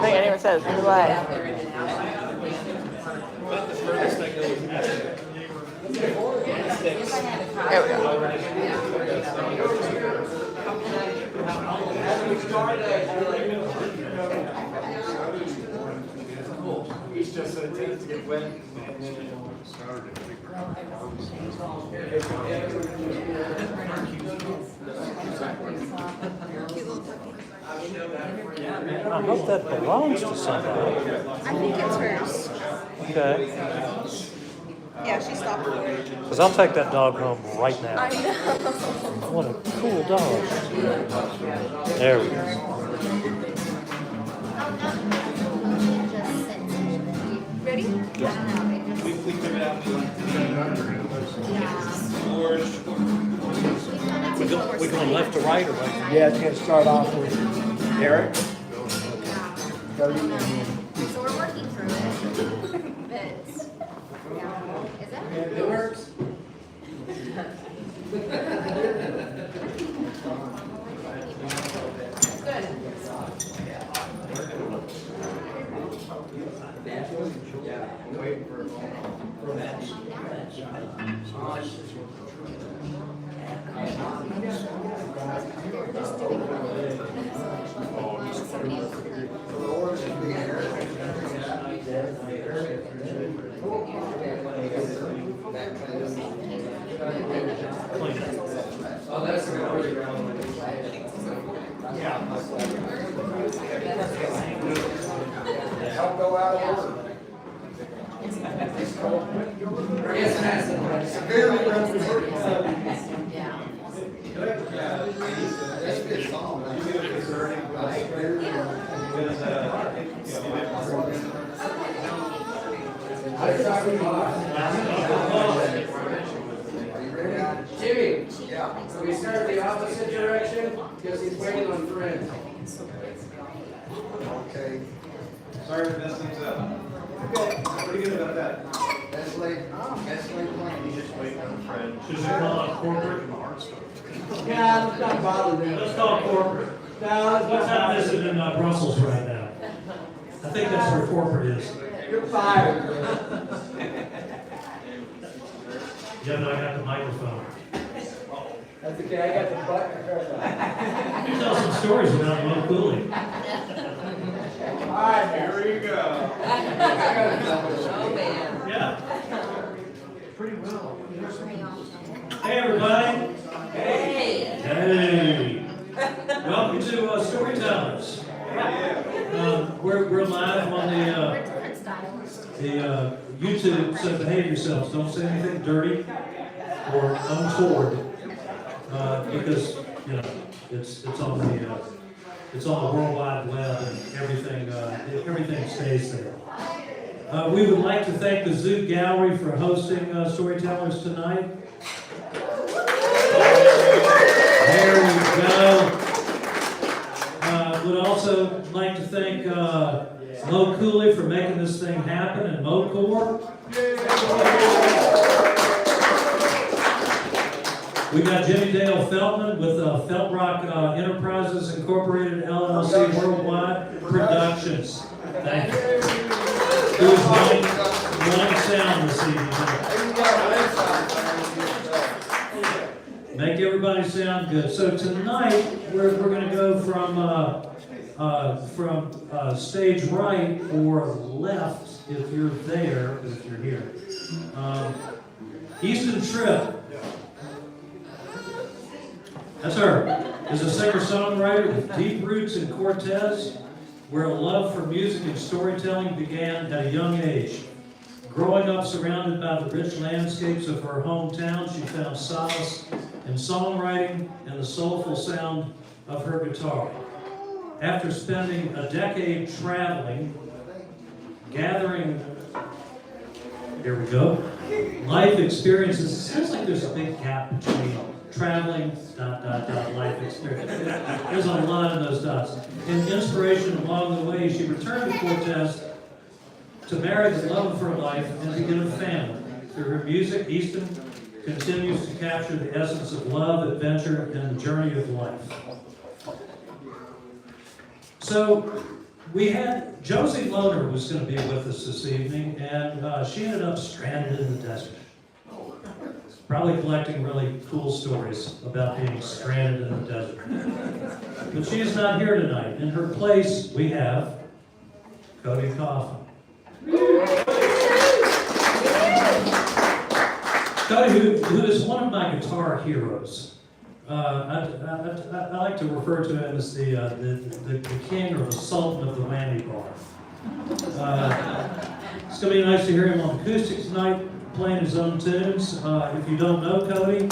think anyone says play. There we go. He's just tended to get wet and then I hope that belongs to somebody. I think it's hers. Okay. Yeah, she stopped for it. Because I'll take that dog home right now. I know. What a cool dog. There we go. Ready? we took it out to We going left to right or right? Yeah, it's going to start off with Eric. So we're working through it. But, yeah. Is that? It works. Oh, that's a good Help go out of order. Yes, it has. Severely Jimmy, so we start the opposite direction because he's waiting on friends. Okay. Sorry to mess things up. Okay, pretty good about that. Best laid plan. He's just waiting on a friend. Should we call it corporate? Yeah, let's not bother them. Let's call it corporate. What's happening is in Brussels right now. I think that's where corporate is. You're fired. Yeah, no, I got the microphone. That's okay, I got the button. You tell some stories about Moe Cooley. All right, here we go. Oh, man. Yeah. Pretty well. Hey, everybody. Hey. Hey. Welcome to Storytellers. We're live on the YouTube, so behave yourselves. Don't say anything dirty or untoward, because you know it's on the World Wide Web and everything stays there. We would like to thank the Zoo Gallery for hosting Storytellers tonight. There we go. Would also like to thank Moe Cooley for making this thing happen, and Moe Corp. We got Jimmy Dale Feltman with Feltrock Enterprises Incorporated LLC Worldwide Productions. Thank you. Who's running sound this evening? Make everybody sound good. So tonight we're going to go from stage right or left if you're there, if you're here. Easton Tripp. That's her. Is a singer-songwriter with deep roots in Cortez, where a love for music and storytelling began at a young age. Growing up surrounded by the rich landscapes of her hometown, she found solace in songwriting and the soulful sound of her guitar. After spending a decade traveling, gathering, here we go, life experiences. It sounds like there's a big gap between traveling, life experience. There's a lot of those dots. And inspiration along the way, she returned to Cortez to marry the love of her life and begin a family. Through her music, Easton continues to capture the essence of love, adventure, and the journey of life. So, We had Josie Loner was going to be with us this evening, and she ended up stranded in the desert. Probably collecting really cool stories about being stranded in the desert. But she is not here tonight. In her place, we have Cody Coffin. Cody, who is one of my guitar heroes. I like to refer to him as the king or the sultan of the whammy bar. It's going to be nice to hear him on acoustic tonight, playing his own tunes. If you don't know Cody,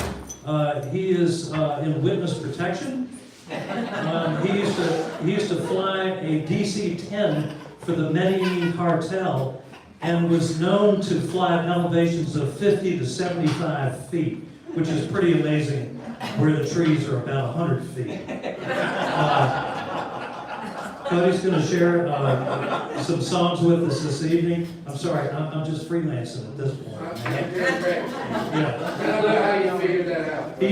he is in witness protection. He used to fly a DC-10 for the Medellin cartel and was known to fly at elevations of 50 to 75 feet, which is pretty amazing where the trees are about 100 feet. Cody's going to share some songs with us this evening. I'm sorry, I'm just freelancing at this point. Yeah. I don't know how you figured that out. He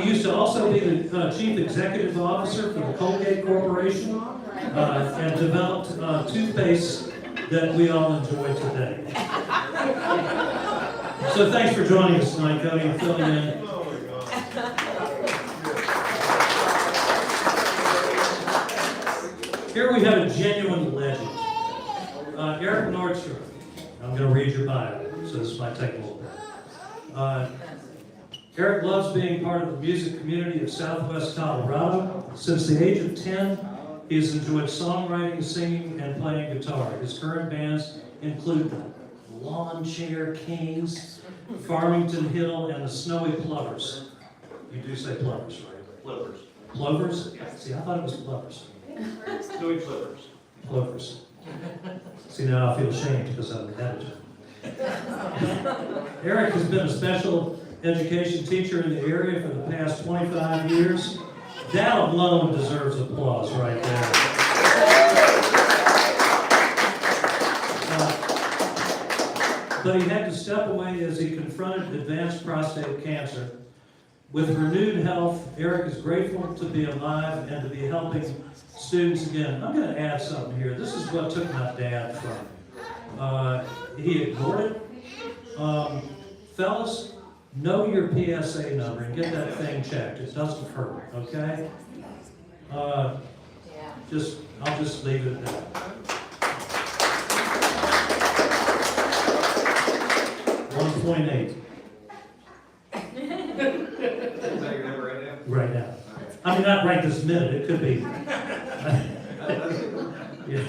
used to also be the chief executive officer for the Colgate Corporation and developed toothpaste that we all enjoy today. So thanks for joining us tonight, Cody, and filling in. Here we have a genuine legend. Eric Nordstrom. I'm going to read your bio, so this might take a little bit. Eric loves being part of the music community of Southwest Colorado. Since the age of 10, he has enjoyed songwriting, singing, and playing guitar. His current bands include the Lawn Chair Kings, Farmington Hill, and the Snowy Plovers. You do say plovers, right? Flippers. Plovers? See, I thought it was plovers. Doing flippers. Plovers. See, now I feel ashamed because I'm an editor. Eric has been a special education teacher in the area for the past 25 years. That alone deserves applause right there. But he had to step away as he confronted advanced prostate cancer. With renewed health, Eric is grateful to be alive and to be helping students again. I'm going to add something here. This is what took my dad from. He ignored it. Fellas, know your PSA number and get that thing checked. It doesn't hurt, okay? I'll just leave it at that. 1.8. Is that your number right now? Right now. I mean, not right this minute. It could be. Yeah.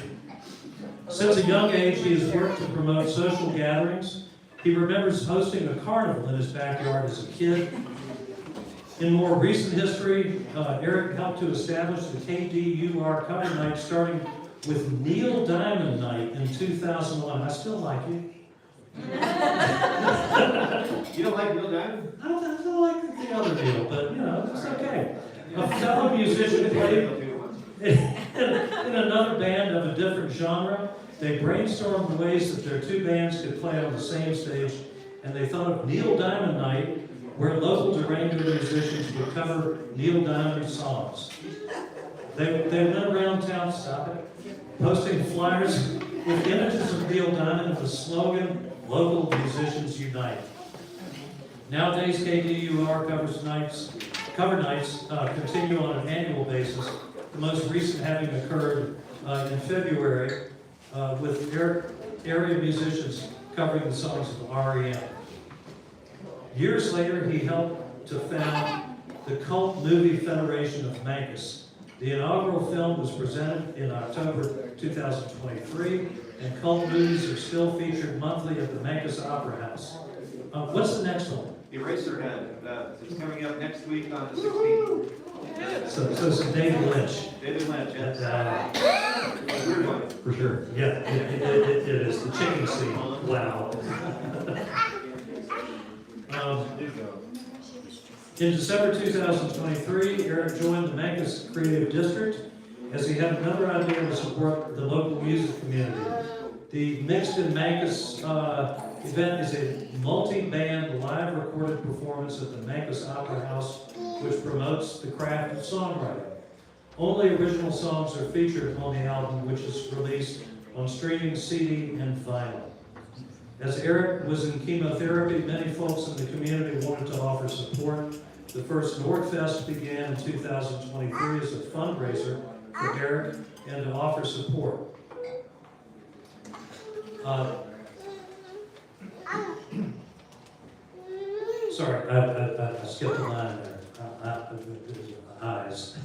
Since a young age, he has worked to promote social gatherings. He remembers hosting a carnival in his backyard as a kid. In more recent history, Eric helped to establish the KDUR cover night, starting with Neil Diamond Night in 2001. I still like you. You don't like Neil Diamond? I don't like the other Neil, but you know, it's okay. A fellow musician played in another band of a different genre. They brainstormed ways that their two bands could play on the same stage, and they thought of Neil Diamond Night, where local Durango musicians would cover Neil Diamond songs. They went around town, posting flyers with images of Neil Diamond with the slogan, "Local Musicians Unite." Nowadays, KDUR cover nights continue on an annual basis, the most recent having occurred in February with area musicians covering the songs of REM. Years later, he helped to found the Cult Movie Federation of Memphis. The inaugural film was presented in October 2023, and cult movies are still featured monthly at the Memphis Opera House. What's the next one? Eraserhead. It's coming up next week on the 16th. So some David Lynch. David Lynch, yes. Weird one. For sure. Yeah, it is. The chicken scene. Wow. In December 2023, Eric joined the Memphis Creative District as he had another idea to support the local music community. The Mixed in Memphis event is a multi-band live recorded performance at the Memphis Opera House, which promotes the craft of songwriting. Only original songs are featured on the album, which is released on streaming CD and vinyl. As Eric was in chemotherapy, many folks in the community wanted to offer support. The first Nordfest began in 2023 as a fundraiser for Eric and to offer support. Sorry, I skipped a line there. Eyes.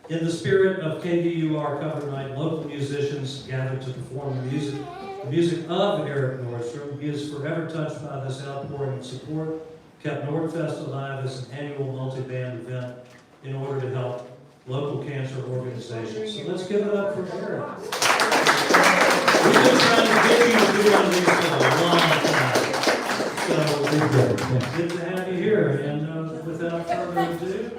In the spirit of KDUR Cover Night, local musicians gathered to perform the music of Eric Nordstrom. He is forever touched by this outpouring of support, kept Nordfest alive as an annual multi-band event in order to help local cancer organizations. So let's give it up for Eric. We've been trying to get you to do one of these for a long time. So good to have you here. And without further ado,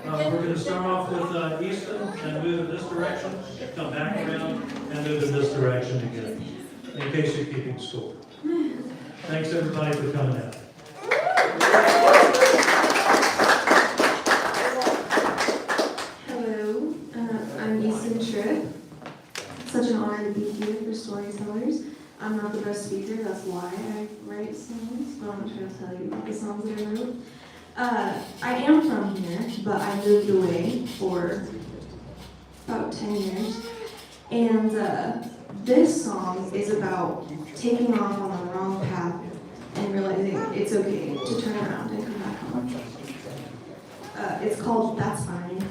we're going to start off with Easton and move in this direction, come back around and move in this direction again, in case you're keeping score. Thanks everybody for coming out. Hello, I'm Easton Tripp. It's such an honor to be here for Storytellers. I'm not the best speaker, that's why I write songs, but I'm not trying to tell you about the songs that I wrote. I am from here, but I moved away for about 10 years. And this song is about taking off on the wrong path and realizing it's okay to turn around and come back home. It's called That's Fine.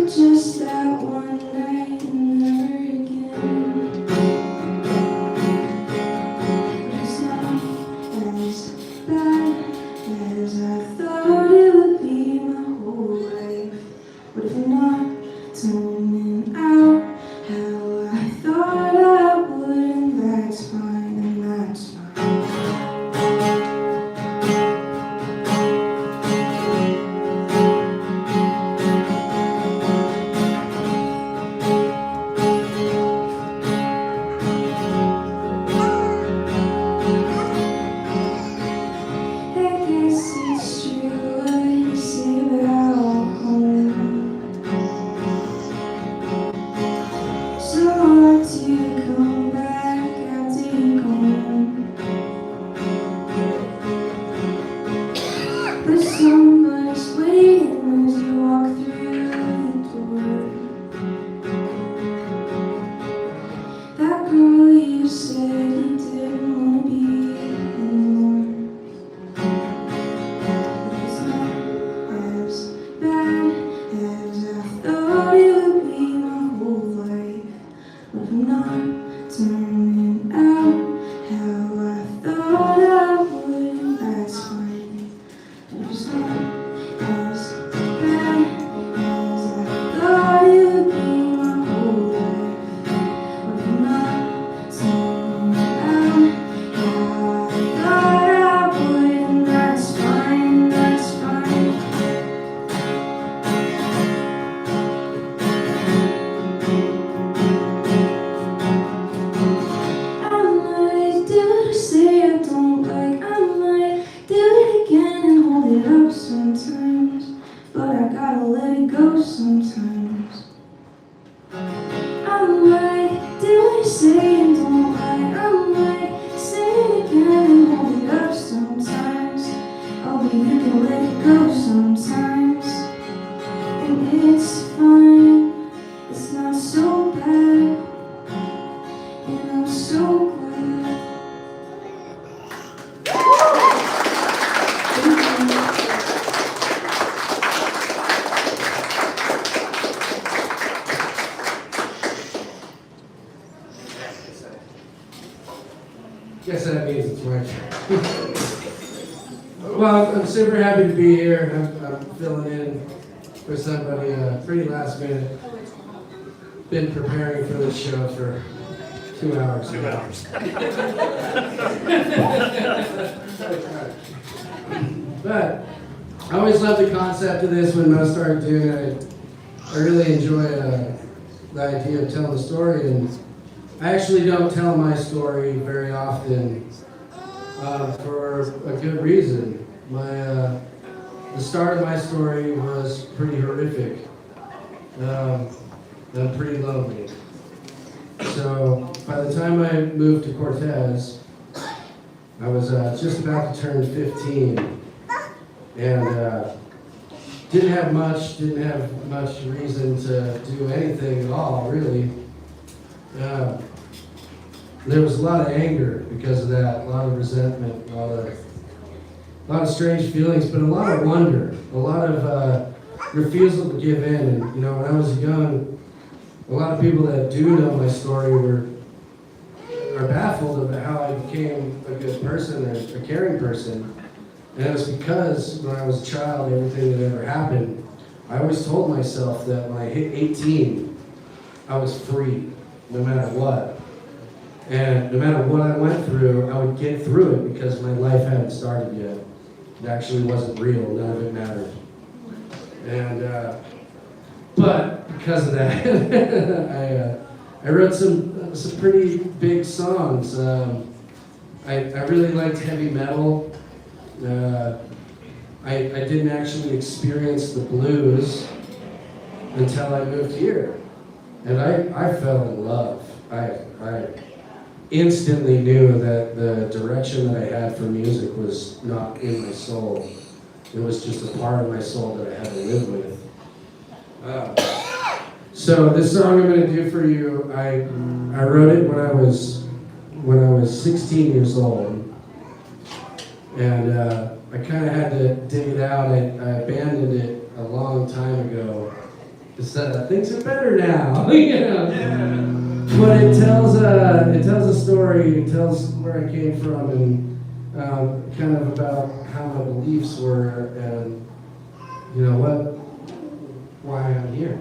Just that one night and never again. It's not as bad as I thought it would be my whole life. What if not turning out how I thought I would? And that's fine, and that's fine. it's fine, it's not so bad, and I'm so glad. Guess that means it's my turn. Well, I'm super happy to be here. I'm filling in for somebody pretty last minute. Been preparing for this show for 2 hours. 2 hours. But I always loved the concept of this when Moe started doing it. I really enjoy the idea of telling the story, and I actually don't tell my story very often for a good reason. The start of my story was pretty horrific. I'm pretty lonely. So by the time I moved to Cortez, I was just about to turn 15, and didn't have much reason to do anything at all, really. There was a lot of anger because of that, a lot of resentment, a lot of strange feelings, but a lot of wonder, a lot of refusal to give in. And you know, when I was young, a lot of people that do know my story are baffled about how I became a good person, or a caring person. And it was because when I was a child, everything that ever happened, I always told myself that when I hit 18, I was free, no matter what. And no matter what I went through, I would get through it because my life hadn't started yet. It actually wasn't real, none of it mattered. And, but because of that, I wrote some pretty big songs. I really liked heavy metal. I didn't actually experience the blues until I moved here. And I fell in love. I instantly knew that the direction that I had for music was not in my soul. It was just a part of my soul that I had to live with. So this song I'm going to do for you, I wrote it when I was 16 years old, and I kind of had to dig it out. I abandoned it a long time ago. Because things are better now, you know. Yeah. But it tells a story. It tells where I came from, and kind of about how my beliefs were, and you know why I'm here.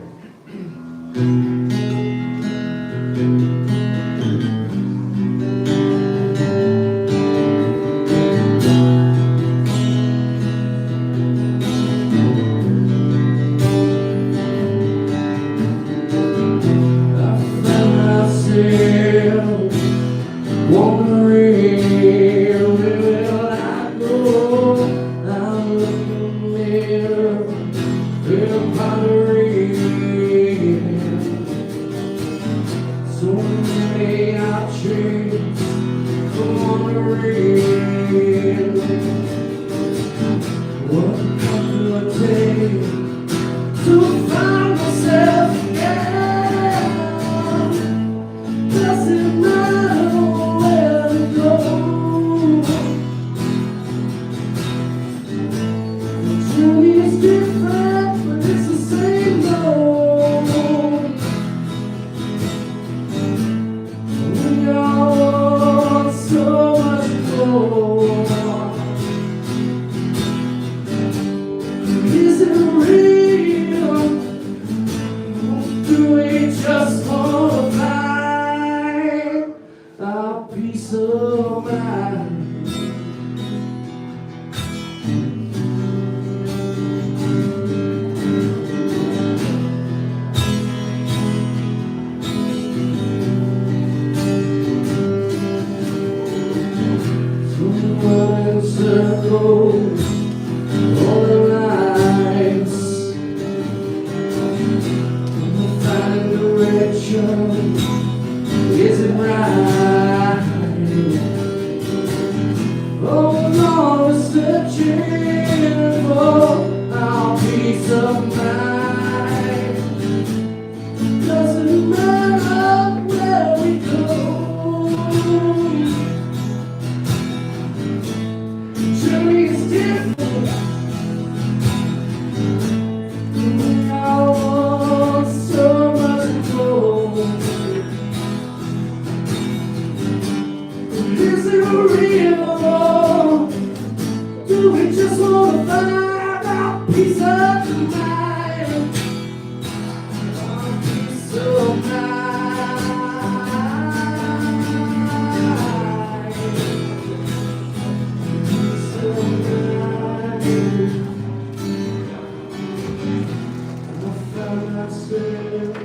myself.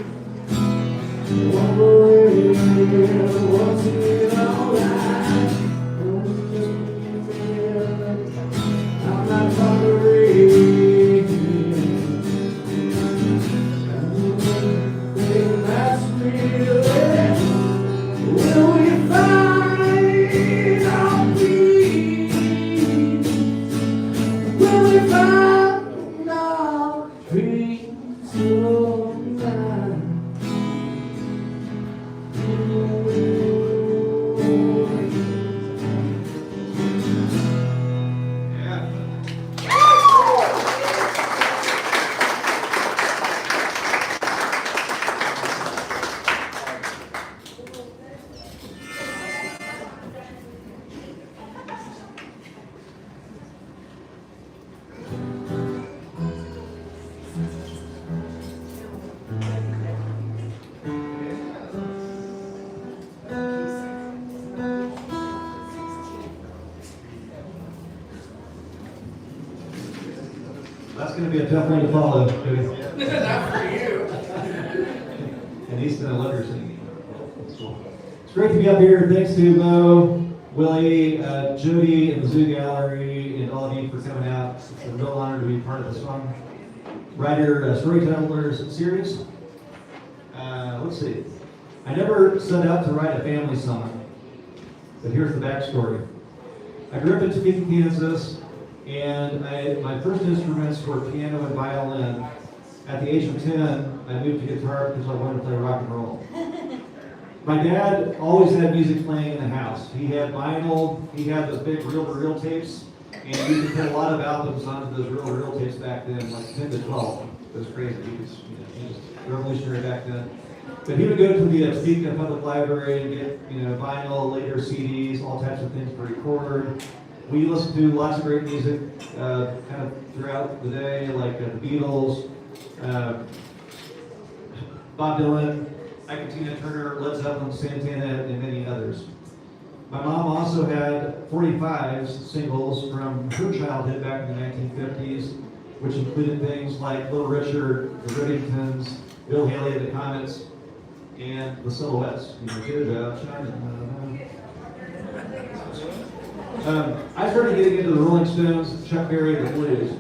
One more year, was it alright? I'm not hungry. Everything that's real. Will we find our peace? Will we find our dreams tonight? That's going to be a tough one to follow. Not for you. And Easton, I love your singing. It's great to be up here. Thanks to Moe, Willie, Jody, and the Zoo Gallery, and all of you for coming out. It's a real honor to be part of the songwriter Storytellers series. Let's see. I never set out to write a family song, but here's the backstory. I grew up in Topeka, Kansas, and my first instruments were piano and violin. At the age of 10, I moved to guitar because I wanted to play rock and roll. My dad always had music playing in the house. He had vinyl, he had those big reel-to-reel tapes, and you could put a lot of albums onto those reel-to-reel tapes back then, like 10 to 12. It was crazy. He was revolutionary back then. But he would go to the Topeka Public Library and get, vinyl, later CDs, all types of things to record. We listened to lots of great music kind of throughout the day, like the Beatles, Bob Dylan, Tina Turner, Led Zeppelin, Santana, and many others. My mom also had 45 singles from her childhood back in the 1950s, which included things like Little Richard, the Riddingtons, Bill Haley and the Comets, and the Silhouettes. Good job, China. I started getting into the Rolling Stones, Chuck Berry, and the blues.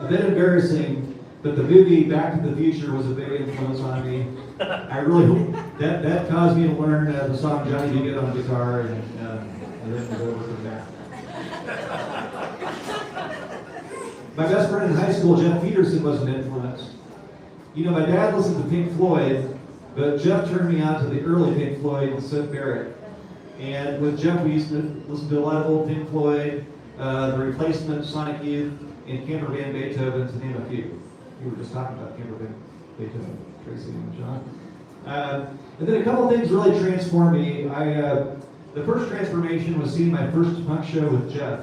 A bit embarrassing, but the movie Back to the Future was a big influence on me. I really hope that caused me to learn the song Johnny B. Good on guitar, and then it was over from there. My best friend in high school, Jeff Peterson, was an influence. My dad listened to Pink Floyd, but Jeff turned me on to the early Pink Floyd and Sid Barrett. And with Jeff, we used to listen to a lot of old Pink Floyd, The Replacement, Sonic Youth, and Camper Van Beethoven, to name a few. We were just talking about Camper Van Beethoven, Tracy and John. And then a couple things really transformed me. The first transformation was seeing my first punk show with Jeff.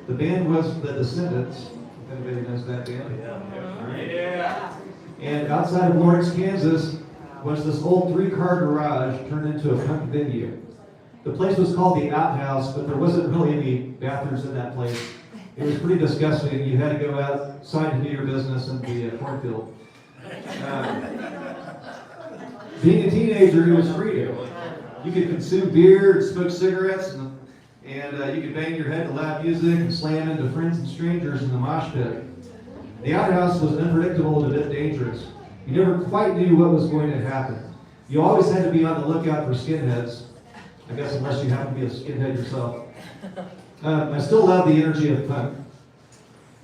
The band was The Descendants. If anybody knows that band. Yeah. And outside of Lawrence, Kansas, was this old 3-car garage turned into a punk venue. The place was called the Outhouse, but there wasn't really any bathrooms in that place. It was pretty disgusting. You had to go outside to do your business in the cornfield. Being a teenager, it was freedom. You could consume beer and smoke cigarettes, and you could bang your head to loud music and slam into friends and strangers in the mosh pit. The Outhouse was unpredictable and a bit dangerous. You never quite knew what was going to happen. You always had to be on the lookout for skinheads. I guess unless you happen to be a skinhead yourself. I still love the energy of punk.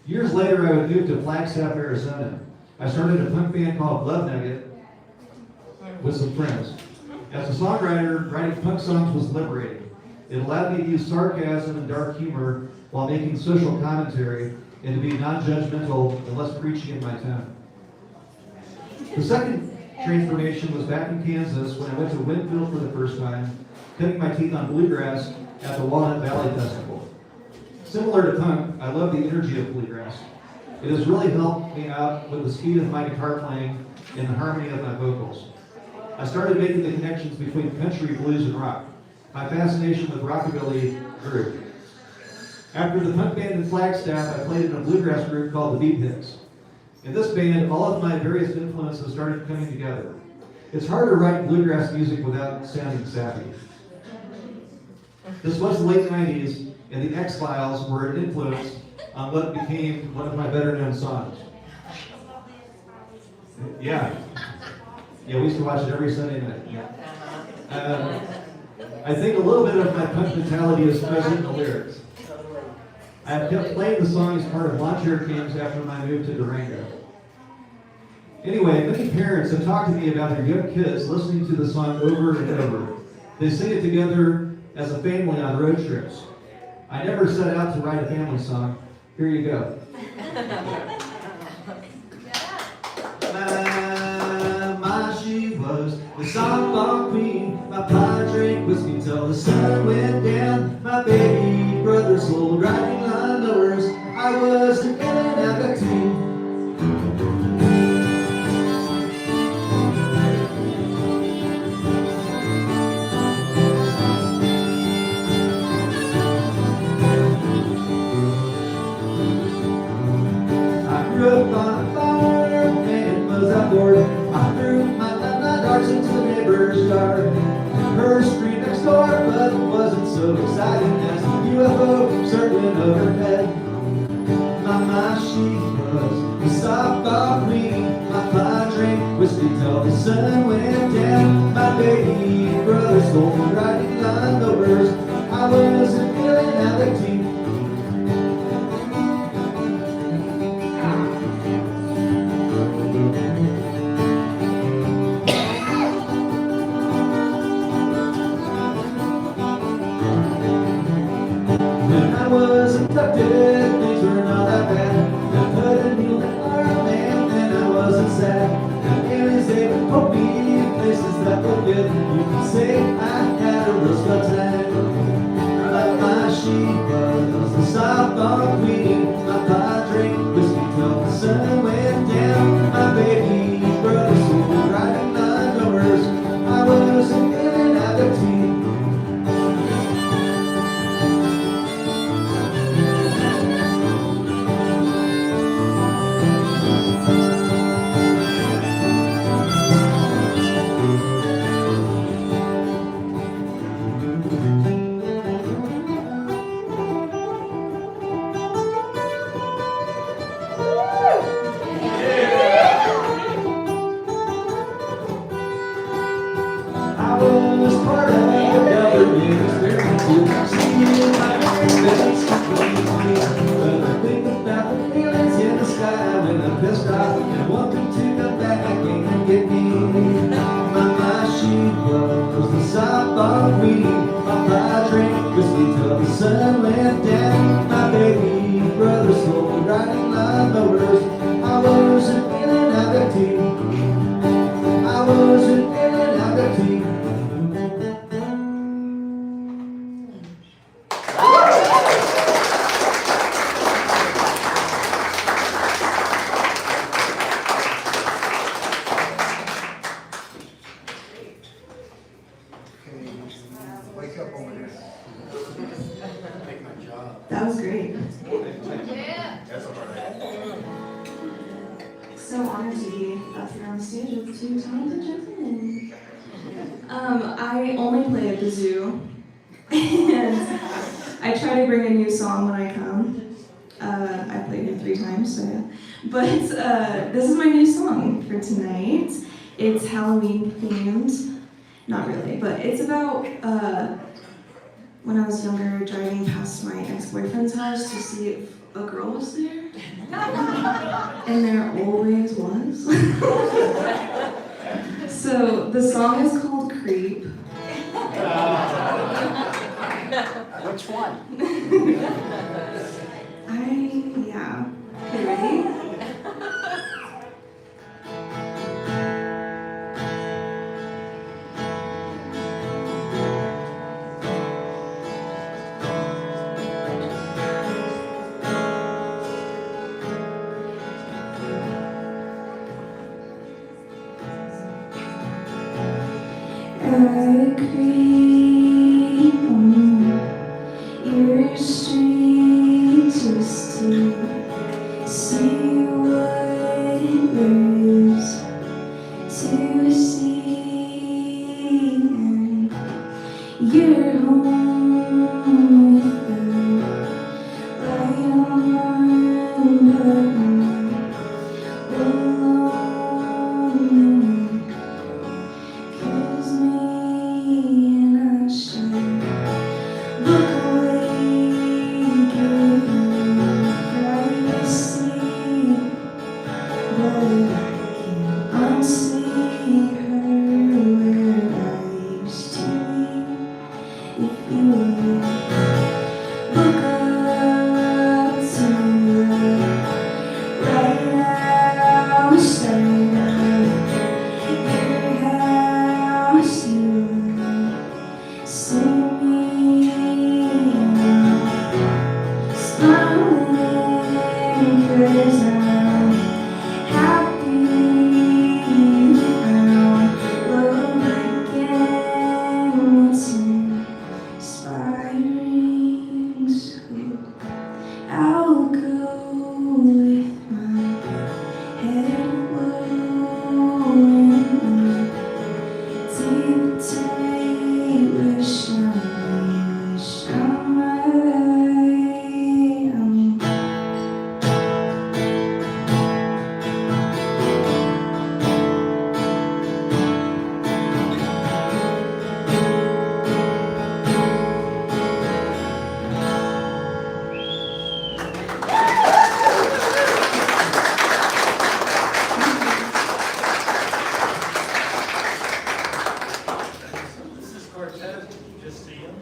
Years later, I would move to Flagstaff, Arizona. I started a punk band called Love Nugget with some friends. As a songwriter, writing punk songs was liberating. It allowed me to use sarcasm and dark humor while making social commentary and to be non-judgmental and less preachy in my tone. The second transformation was back in Kansas when I went to Winfield for the first time, cutting my teeth on bluegrass at the Walnut Valley Festival. Similar to punk, I love the energy of bluegrass. It has really helped me out with the speed of my guitar playing and the harmony of my vocals. I started making the connections between country, blues, and rock. My fascination with rockabilly grew. After the punk band in Flagstaff, I played in a bluegrass group called the Beat Hits. In this band, all of my various influences started coming together. It's hard to write bluegrass music without sounding sappy. This was the late 90s, and the X-Files were an influence on what became one of my better-known songs. Yeah. Yeah, we used to watch it every Sunday night. I think a little bit of my punk mentality is present in the lyrics. I have kept playing the song as part of lawn chair camps after my move to Durango. Anyway, many parents have talked to me about their young kids listening to the song over and over. They sing it together as a family on road trips. I never set out to write a family song. Here you go. She was the softball queen. My pa drank whiskey till the sun went down. My baby brother sold riding lawnmowers. I was an in and out team. I grew up on a farm and was outdoors. I threw my darts into the neighbor's yard. Her street next door, but it wasn't so exciting as the UFO circling overhead. Mama, she was the softball queen. My pa drank whiskey till the sun went down. My baby brother sold me riding lawnmowers. I was an in and out team. Was abducted, things were not that bad. I couldn't heal that arm, and I wasn't sad. And Aries, they would poke me in places that were good. You can say I had a real swell time. But my she was the softball queen. My pa drank whiskey till the sun went down. My baby brother sold me riding lawnmowers. I was an in and out team. Sun went down, my baby brother sold me riding lawnmowers. I was an in and out team. I was an in and out team. Wake up over there. That was great. Yeah. That's all right. So honored to be up here on the stage with two talented gentlemen. I only play at the zoo, and I try to bring a new song when I come. I played it 3 times, so yeah. But this is my new song for tonight. It's Halloween themed. Not really, but it's about when I was younger, driving past my ex-boyfriend's house to see if a girl was there. And there always was. So the song is called Creep. Which one? Yeah. Okay, ready? I creep on your street just to see what to see, and you're home with the light on, but alone, 'cause me and I should look away, give you privacy, but I can't unsee her where I used to be. If you would look up to the right outside of your house, you would see me smiling, 'cause I'm happy you found love again. It's inspiring, so I'll go with my head low and deep tight wish on my own. This is Cortez, just see him.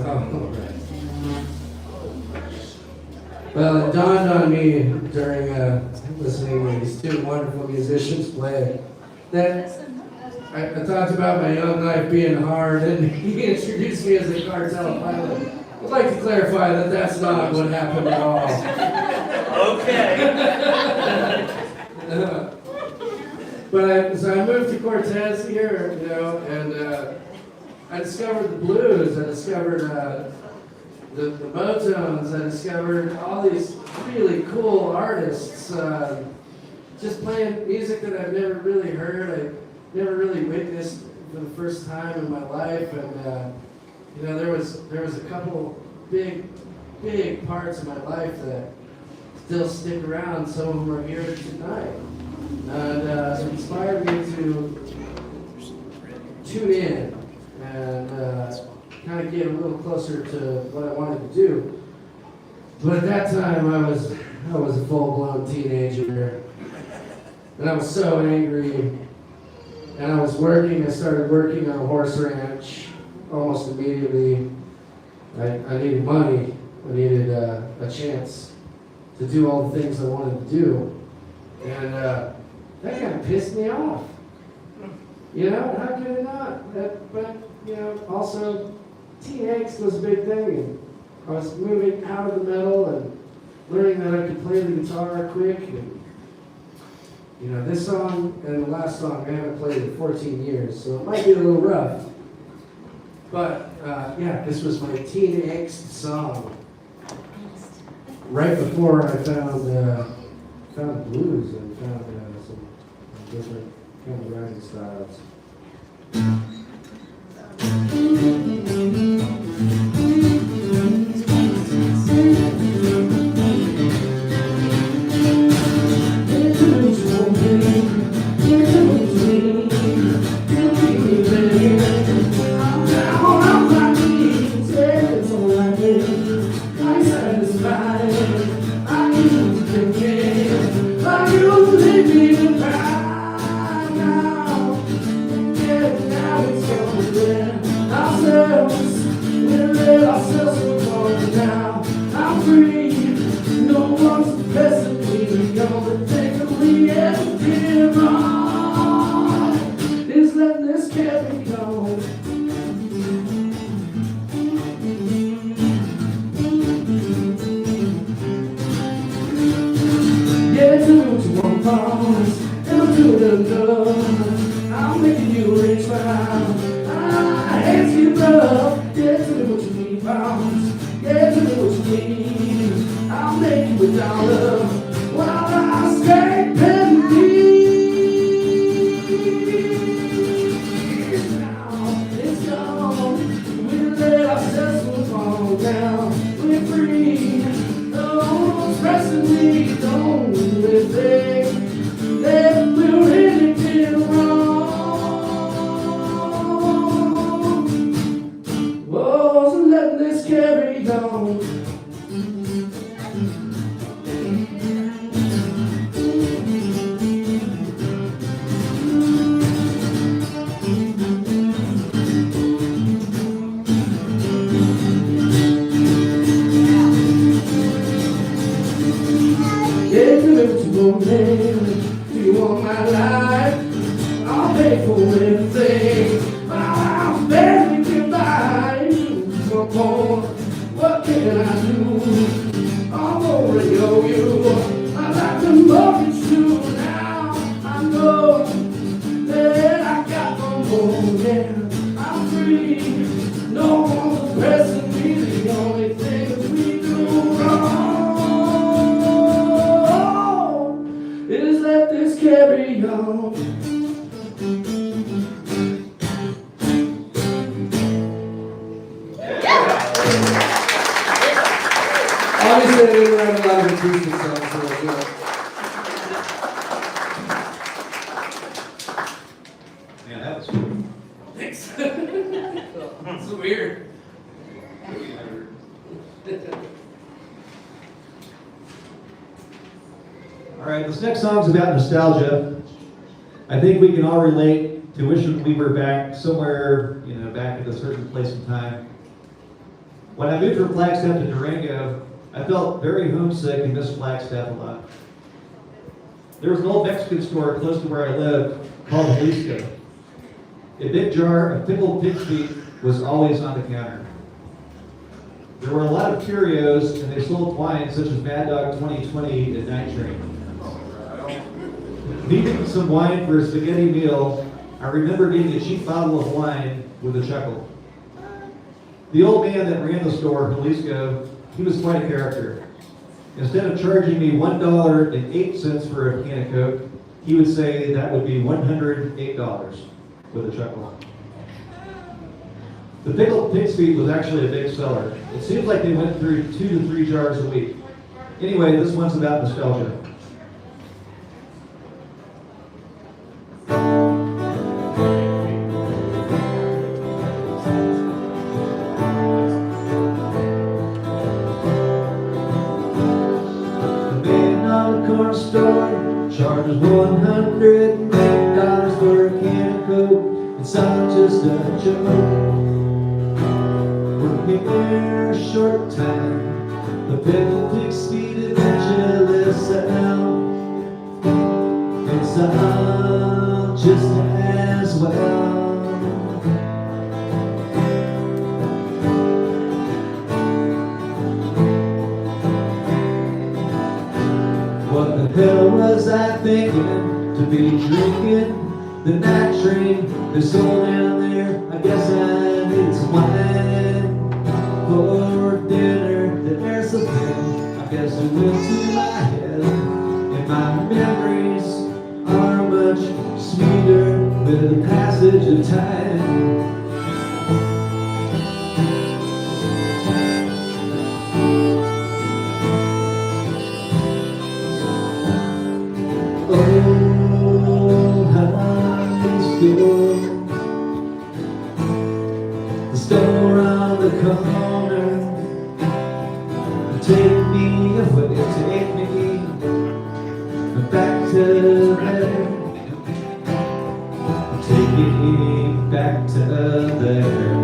Oh, all right. Well, it dawned on me during listening to these two wonderful musicians play that I talked about my young life being hard, and he introduced me as a cartel pilot. I'd like to clarify that that's not what happened at all. Okay. But so I moved to Cortez here, you know, and I discovered the blues. I discovered the Motones. I discovered all these really cool artists, just playing music that I've never really heard. I never really witnessed for the first time in my life, and you know, there was a couple big parts of my life that still stick around. Some of them are here tonight, and it inspired me to tune in and kind of get a little closer to what I wanted to do. But at that time, I was a full-blown teenager, and I was so angry. And I started working on a horse ranch almost immediately. I needed money. I needed a chance to do all the things I wanted to do. And that kind of pissed me off. You know, how could it not? But, you know, also, teen angst was a big thing. And I was moving out of the metal and learning that I could play the guitar quick. And, you know, this song and the last song, I haven't played in 14 years, so it might be a little rough. But, yeah, this was my teen angst song. Right before I found blues and found some different kind of writing styles. Promise free. No one's pressing me, don't really think that we're really did wrong. Whoa, so let this carry on. Yeah, give it to me, man. Do you want my life? I'll pay for everything. I'll barely get by. What more? What can I do? I'm already owe you. I like the mortgage too. Now I know that I got no more. Yeah, I'm free. No one's pressing me. The only thing that we do wrong is let this carry on. Obviously, I didn't write a lot of acoustic songs, so you know. Man, that was cool. Thanks. It's weird. All right, this next song's about nostalgia. I think we can all relate to wishing we were back somewhere, you know, back at a certain place and time. When I moved from Flagstaff to Durango, I felt very homesick and missed Flagstaff a lot. There was an old Mexican store close to where I lived called Jalisco. A big jar of pickled pig's feet was always on the counter. There were a lot of curios, and they sold wines such as Mad Dog 2020 and Night Train. Needing some wine for a spaghetti meal, I remember getting a cheap bottle of wine with a chuckle. The old man that ran the store, Jalisco, he was quite a character. Instead of charging me $1.08 for a can of Coke, he would say that would be $108 with a chuckle. The pickled pig's feet was actually a big seller. It seems like they went through 2 to 3 jars a week. Anyway, this one's about nostalgia. Corner store charges $108 for a can of Coke. It's not just a joke. We're here a short time. The pickled pig's feet eventually sell. It's not just as well. What the hell was I thinking to be drinking the night train? They sold down there, I guess I needed some wine for dinner. The air so thin, I guess it went to my head. And my memories are much sweeter with the passage of time. The store on the corner, take me away, take me back to there, take me back to there.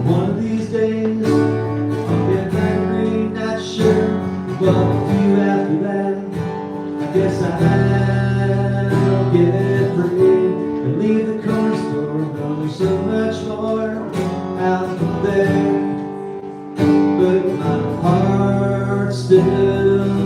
One of these days, I'll get angry, not sure, but a few after that, I guess I'll get free and leave the corner store. Know there's so much more out there, but my heart still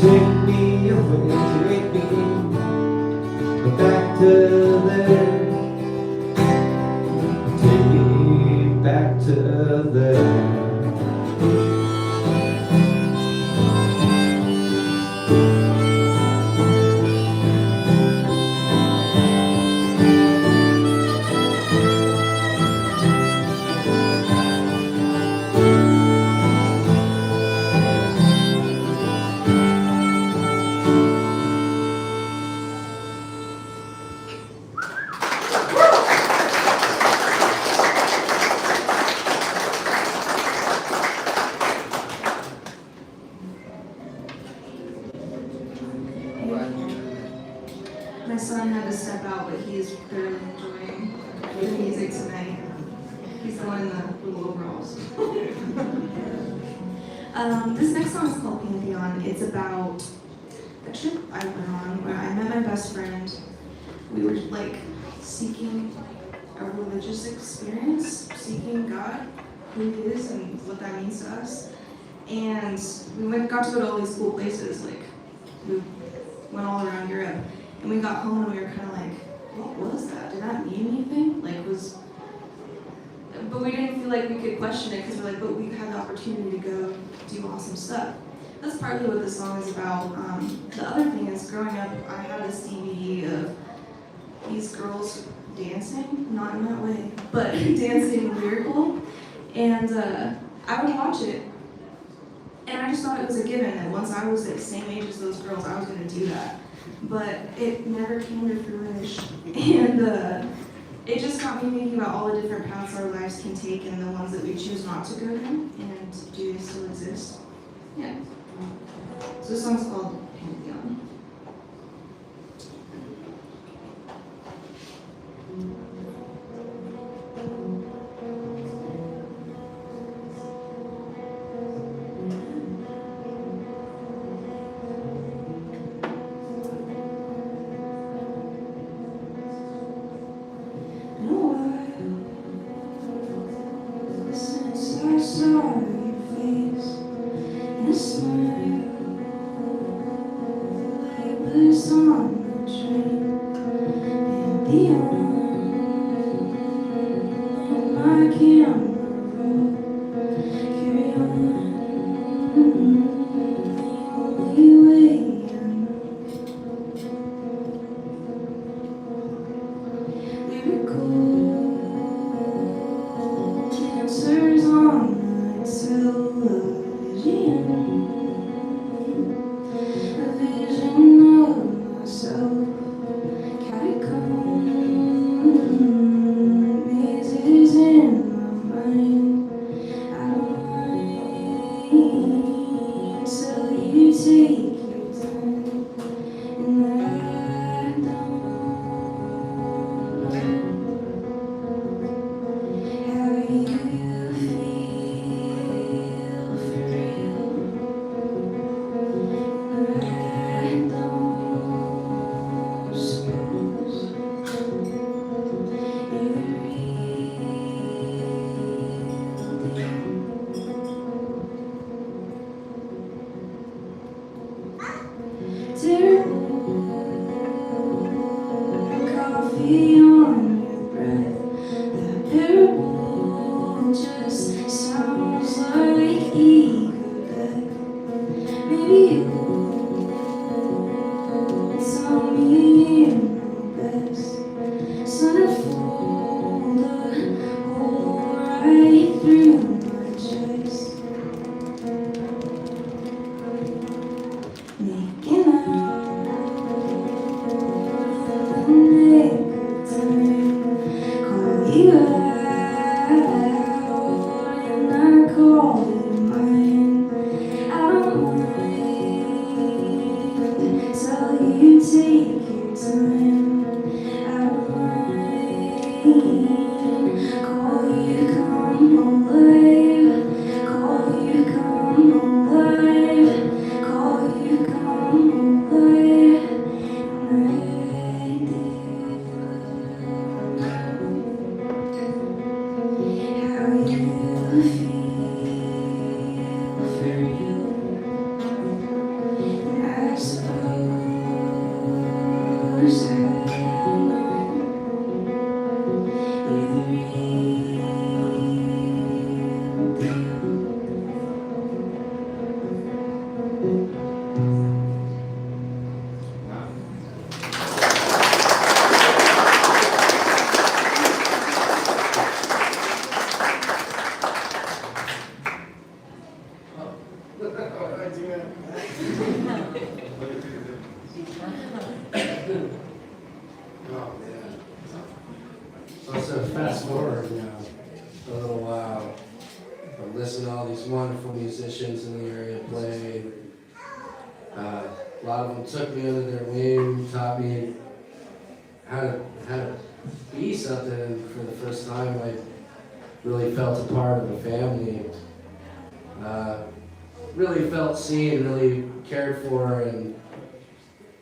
take me away, take me back to there. Take me back to there. My son had to step out, but he is very enjoying the music tonight. He's the one in the little overalls. This next song is called Pantheon. It's about a trip I went on where I met my best friend. We were like seeking a religious experience, seeking God, who He is, and what that means to us. And we got to go to all these cool places. Like we went all around Europe. And we got home and we were kind of like, what was that? Did that mean anything? But we didn't feel like we could question it because we're like, but we had the opportunity to go do awesome stuff. That's partly what this song is about. The other thing is, growing up, I had this DVD of these girls dancing, not in that way, but dancing lyrical. And I would watch it, and I just thought it was a given that once I was the same age as those girls, I was going to do that. But it never came to fruition, and it just got me thinking about all the different paths our lives can take and the ones that we choose not to go down, and do they still exist? Yeah. So this song's called Pantheon. Oh, man. So fast forward now a little while. I'm listening to all these wonderful musicians in the area play. A lot of them took me under their wing, taught me how to be something. And for the first time, I really felt a part of a family. Really felt seen, really cared for, and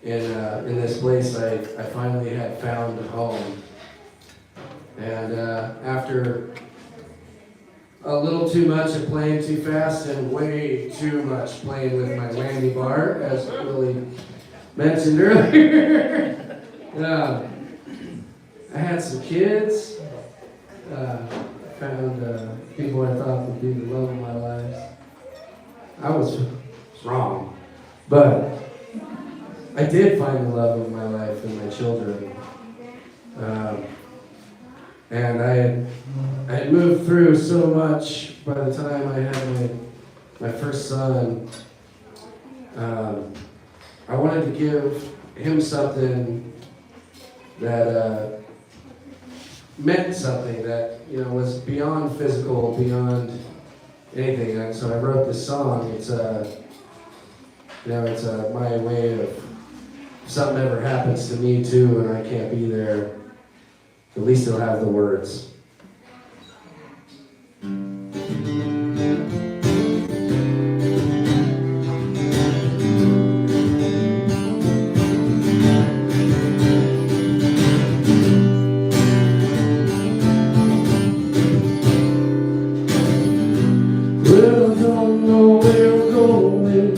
in this place, I finally had found a home. And after a little too much of playing too fast and way too much playing with my whammy bar, as Willie mentioned earlier, I had some kids, found people I thought would be the love of my life. I was wrong, but I did find the love of my life in my children. And I had moved through so much by the time I had my first son. I wanted to give him something that meant something that, you know, was beyond physical, beyond anything. And so I wrote this song. It's my way of, if something ever happens to me too and I can't be there, at least it'll have the words. Well, I don't know where I'm going,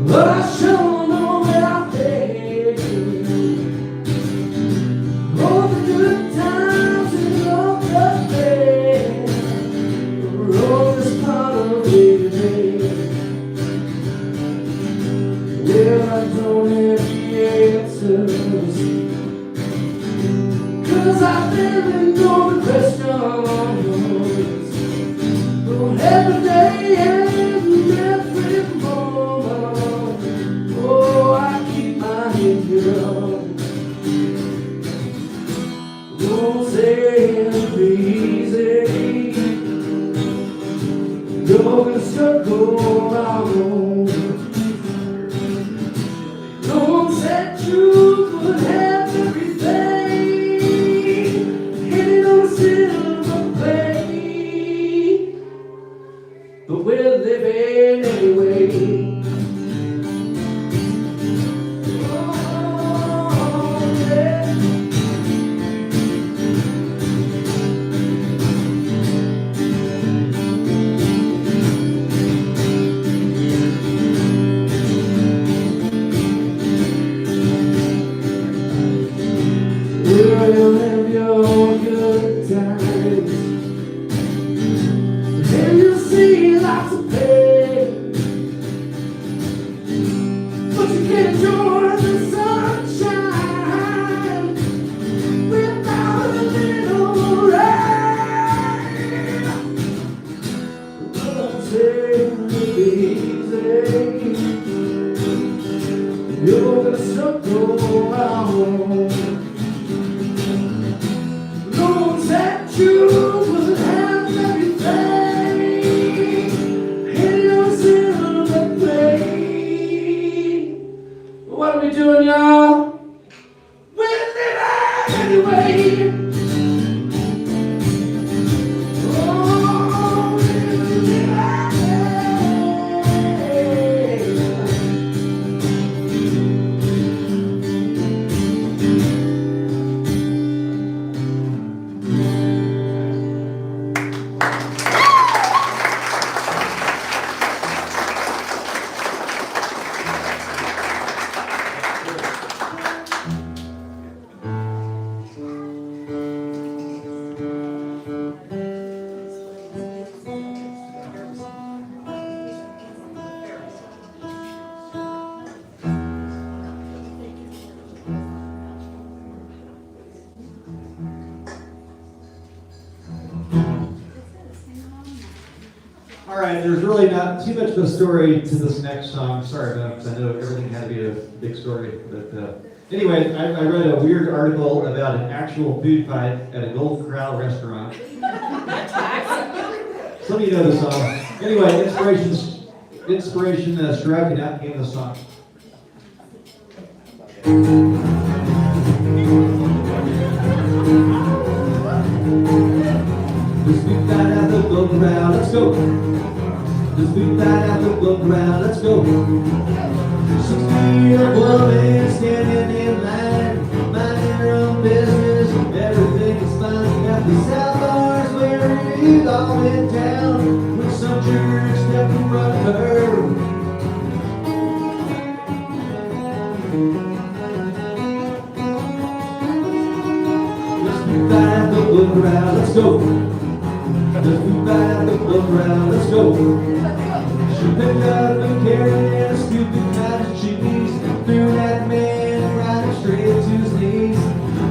but I sure know where I've been. All the good times and all the bad, all this part of me today. Well, I don't have the answers, 'cause I've been in all the questions. Every day and every moment, oh, I keep my head up. Don't say it'll be easy. You're gonna struggle around. No one said you could have everything, hitting on a silver plate. But we're living anyway. Oh, yeah. You'll have your good times, and you'll see lots of pain, but you can't enjoy the sunshine without a little rain. Don't say it'll be easy. You're gonna struggle around. No one said you would have everything, in your silver plate. What are we doing, y'all? We're living anyway. Oh, we're living right, there's really not too much of a story to this next song. Sorry about it, because I know everything had to be a big story. But anyway, I read a weird article about an actual food fight at a Golden Corral restaurant. Some of you know the song. Anyway, inspiration struck, and out came the song. This food fight at the Golden Corral, let's go. This food fight at the Golden Corral, let's go. 16-year-old woman standing in line, minding her own business, everything is fine. Got the South bars where it all went down, when some jerk stepped in front of her. This food fight at the Golden Corral, let's go. This food fight at the Golden Corral, let's go. She picked up a carrot and a stupid cottage cheese, threw that man right straight to his knees.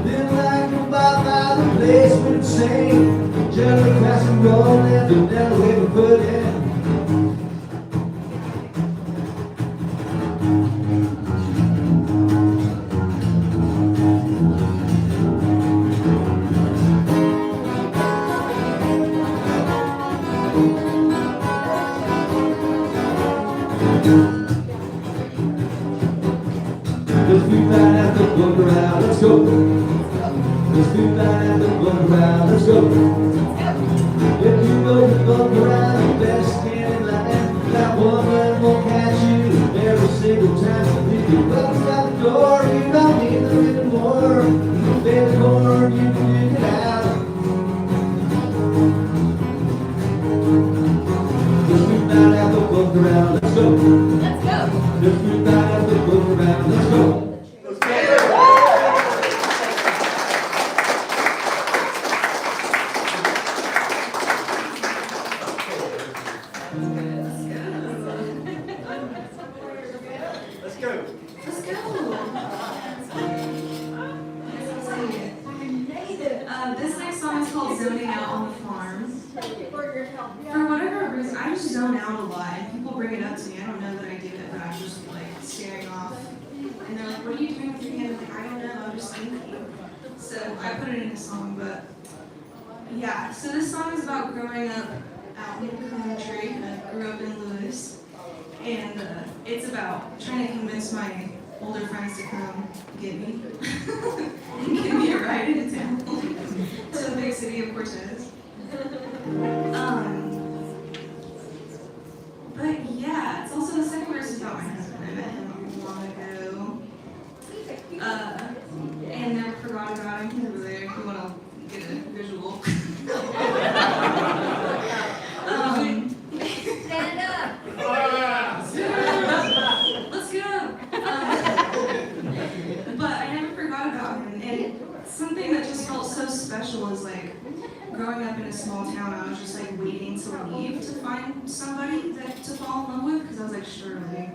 Then like a bomb by the place went insane, jelly casserole and the devil we put in. Let's be back at the Golden Corral, let's go. Let's be back at the Golden Corral, let's go. If you go to the Golden Corral, you better stand in line. That woman will catch you every single time. If you look out the door, you don't need a little more. You bend the corner, you can dig it out. Let's be back at the Golden Corral, let's go. Let's go. Let's be back at the Golden Corral, let's go. Let's go. Let's go. This next song is called Zoning Out on the Farm. For whatever reason, I just zone out a lot, and people bring it up to me. I don't know that I do it, but I'm just like staring off. And they're like, what are you doing with your hand? I'm like, I don't know, I'm just thinking. So I put it in a song, but yeah. So this song is about growing up out in the country. I grew up in Lewis. And it's about trying to convince my older friends to come get me and get me a ride into town to the big city of Cortez. But yeah, it's also the second verse is about my husband. I met him long ago. And never forgot about him. He's over there if you want to get a visual. Stand up. Let's go. But I never forgot about him, and something that just felt so special is like growing up in a small town. I was just like waiting to leave to find somebody to fall in love with, because I was like, surely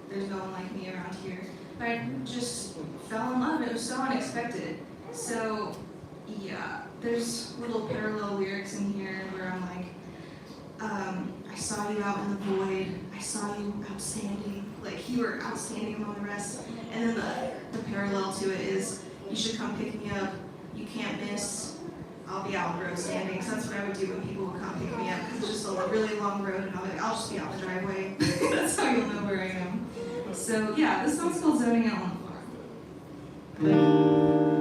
there's no one like me around here. But I just fell in love. It was so unexpected. So yeah, there's little parallel lyrics in here where I'm like, I saw you out in the void, I saw you outstanding, like you were outstanding among the rest. And then the parallel to it is, you should come pick me up, you can't miss, I'll be out the road standing. So that's what I would do when people would come pick me up, because it's just a really long road, and I'll be like, I'll just be out the driveway. That's how you'll know where I am. So yeah, this song's called Zoning Out on the Farm.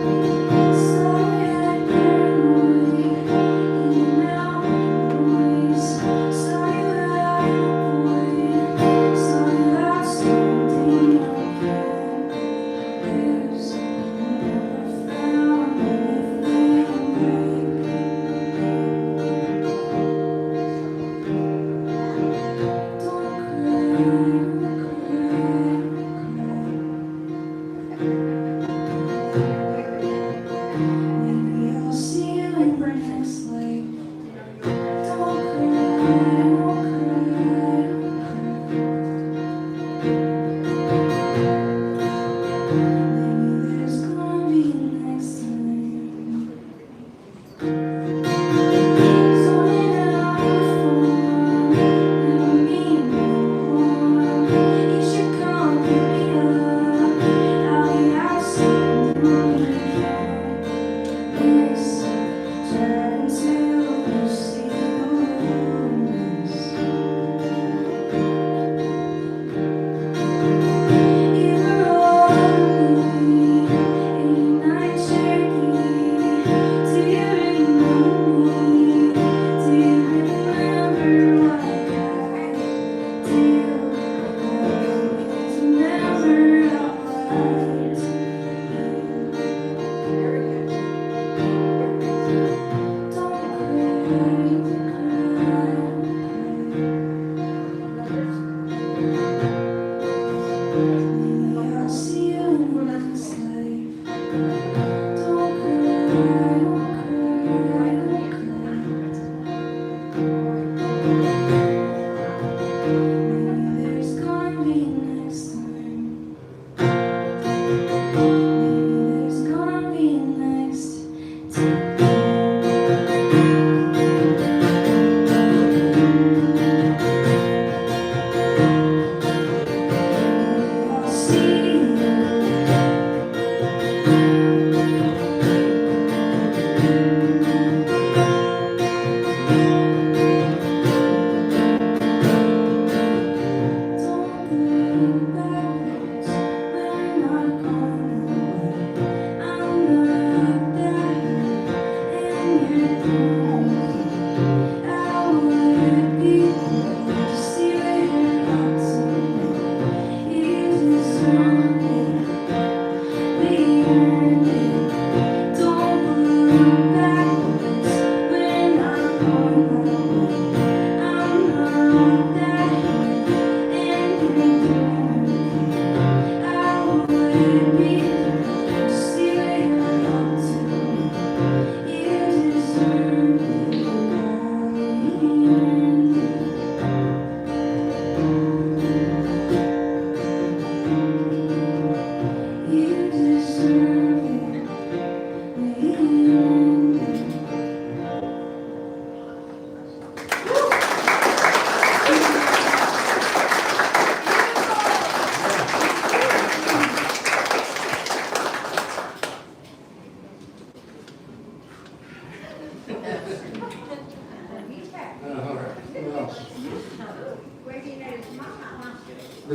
Sorry, I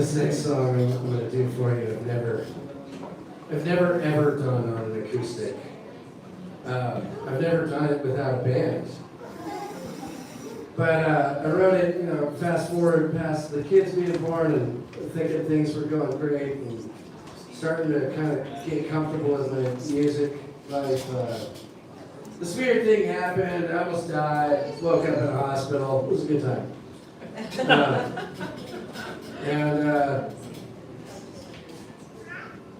This next song I'm going to do for you, I've never ever done on an acoustic. I've never done it without a band. But I wrote it, fast forward past the kids being born and thinking things were going great and starting to kind of get comfortable with my music life. This weird thing happened. I almost died. Woke up in a hospital. It was a good time. And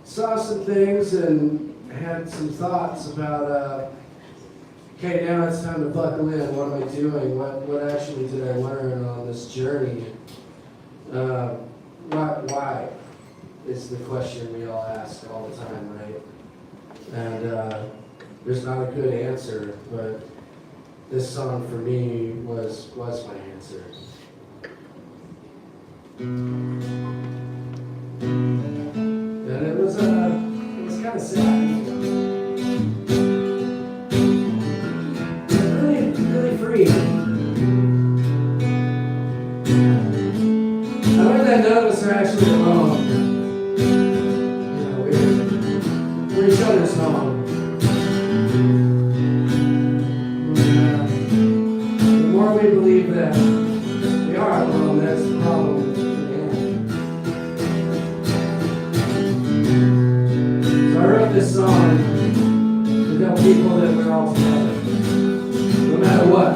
saw some things and had some thoughts about, okay, now it's time to buckle in. What am I doing? What actually did I learn on this journey? Why is the question we all ask all the time, right? And there's not a good answer, but this song for me was my answer. And it was kind of sad. Really free. I learned that none of us are actually alone. We're each other's home. The more we believe that we are alone, that's the problem. So I wrote this song to tell people that we're all together, no matter what.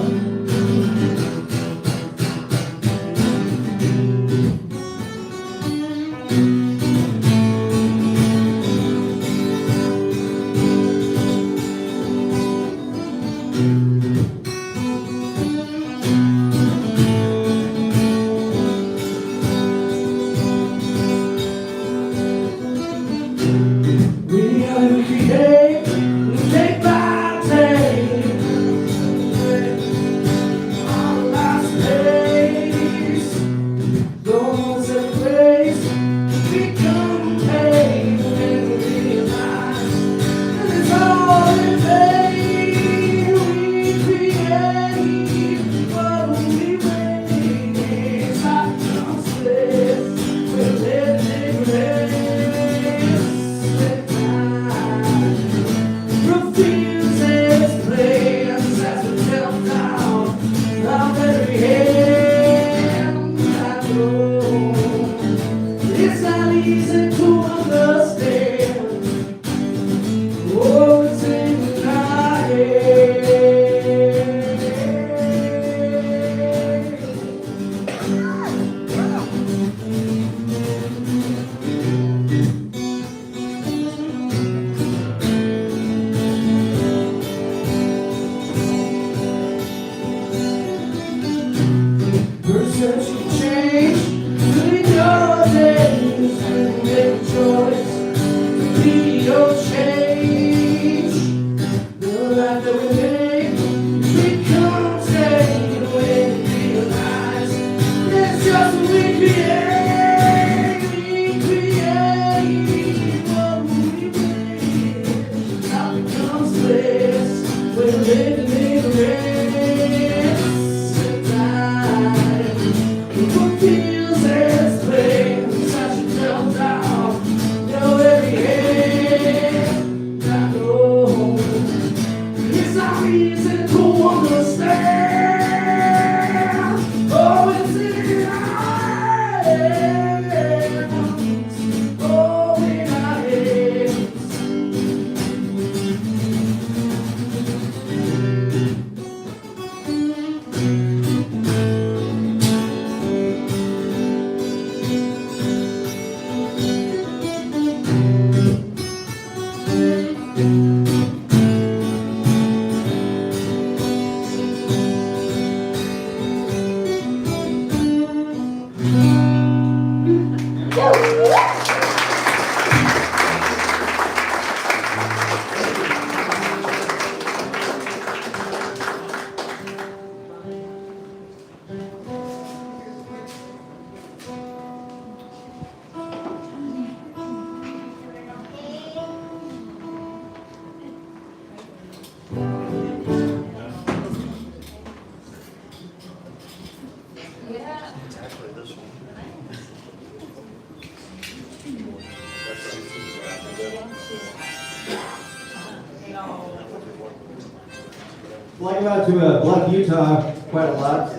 Well, I go out to Bluff, Utah quite a lot,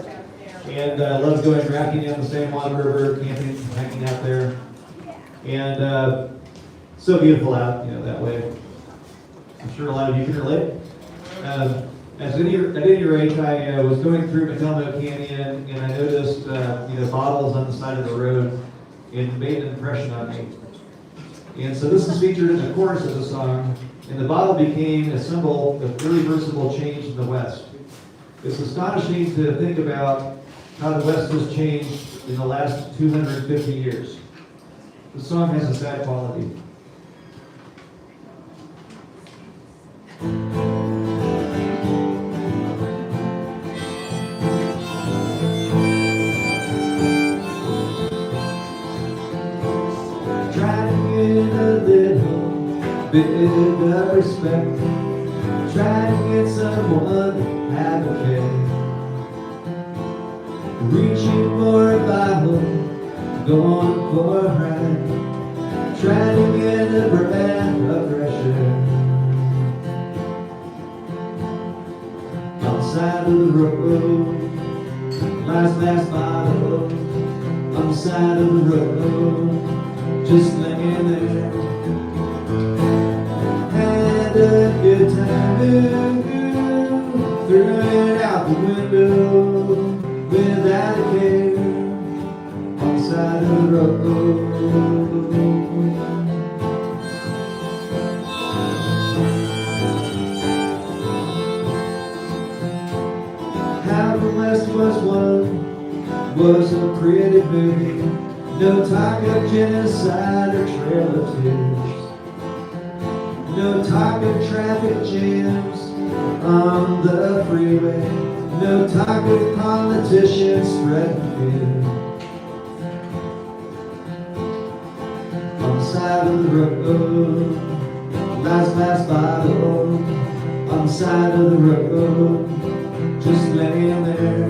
and love going rafting down the San Juan River, camping, hiking out there, and so beautiful out, that way. I'm sure a lot of you can relate. At any rate, I was going through Mattelmo Canyon, and I noticed, bottles on the side of the road, and it made an impression on me. And so this is featured in the chorus of the song, and the bottle became a symbol of irreversible change in the West. It's astonishing to think about how the West has changed in the last 250 years. The song has a sad quality. Try to get a little bit of respect. Try to get someone to have a care. Reaching for a bottle, going for a ride. Trying to get a breath of fresh air. On the side of the road, last bottle. On the side of the road, just laying there. Had a good time, threw it out the window without a care. On the side of the road. How the West was won was a pretty movie. No talk of genocide or trail of tears. No talk of traffic jams on the freeway. No talk of politicians spreading fear. On the side of the road, last bottle. On the side of the road, just laying there.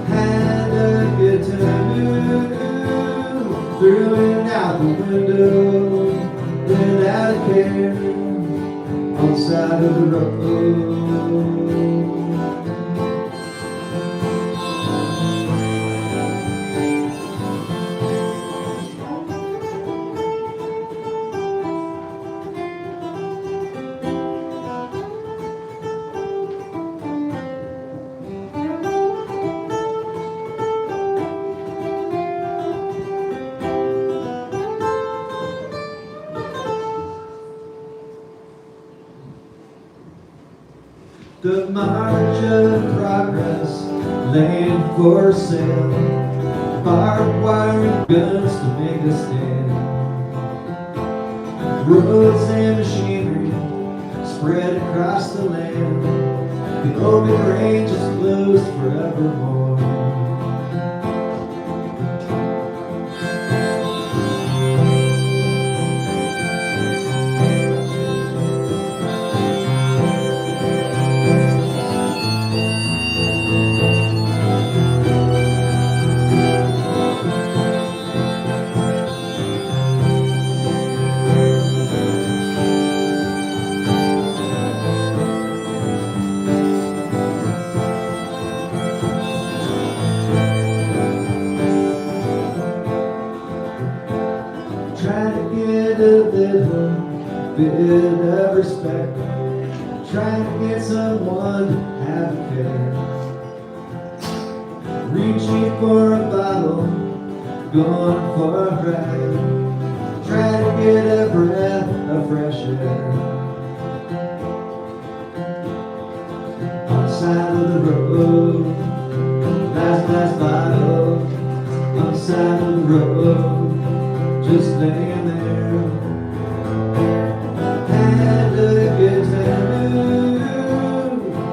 Had a good time, threw it out the window without a care. On the side of the road. The march of progress, land for sale, barbed wire and guns to make a stand. Roads and machinery spread across the land. The open range is closed forevermore. Bit of respect, trying to get someone to have a care. Reaching for a bottle, going for a ride, trying to get a breath of fresh air. On the side of the road, last bottle. On the side of the road, just laying there. Had a good time,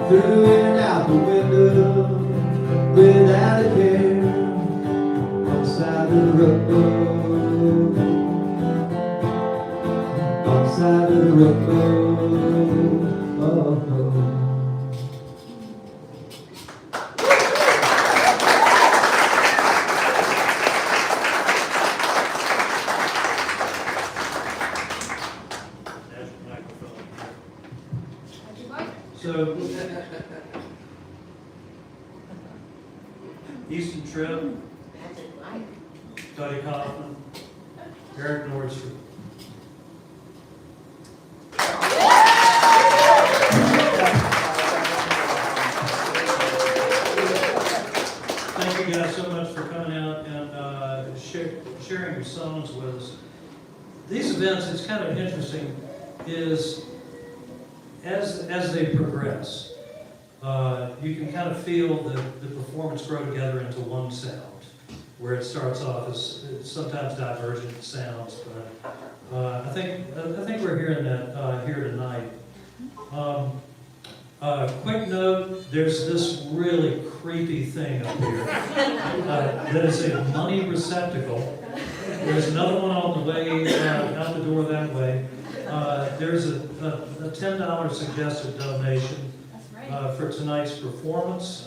threw it out the window without a care. On the side of the road, on the side of the road. Oh, oh. So, Easton Tripp, Dottie Kaufman, Eric Nordstrom. Thank you guys so much for coming out and sharing your songs with us. These events, it's kind of interesting, is as they progress, you can kind of feel the performance grow together into one sound, where it starts off as sometimes divergent sounds, but I think we're hearing that here tonight. Quick note, there's this really creepy thing up here that is a money receptacle. There's another one on the way out the door that way. There's a $10 suggested donation for tonight's performance.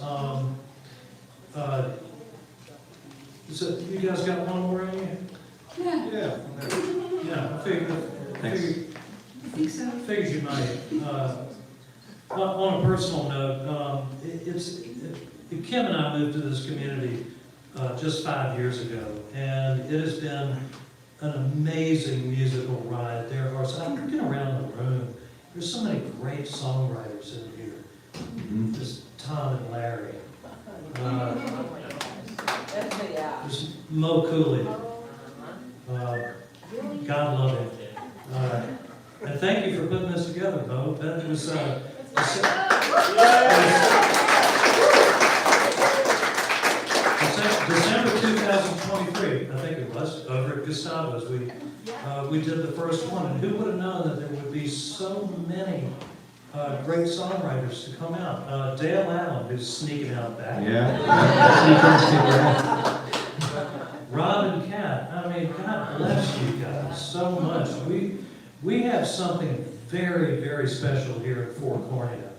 So you guys got one more in you? Yeah. Yeah, I figured you might. On a personal note, Kim and I moved to this community just 5 years ago, and it has been an amazing musical ride. I'm looking around the room, there's so many great songwriters in here. There's Tom and Larry. There's Moe Cooley. God love him. And thank you for putting this together, Moe. That was December 2023, I think it was, over at Gustavo's. We did the first one, and who would have known that there would be so many great songwriters to come out. Dale Allen, who's sneaking out back. Yeah. Rob and Kat, I mean, God bless you guys so much. We have something very, very special here at Fort Cornea.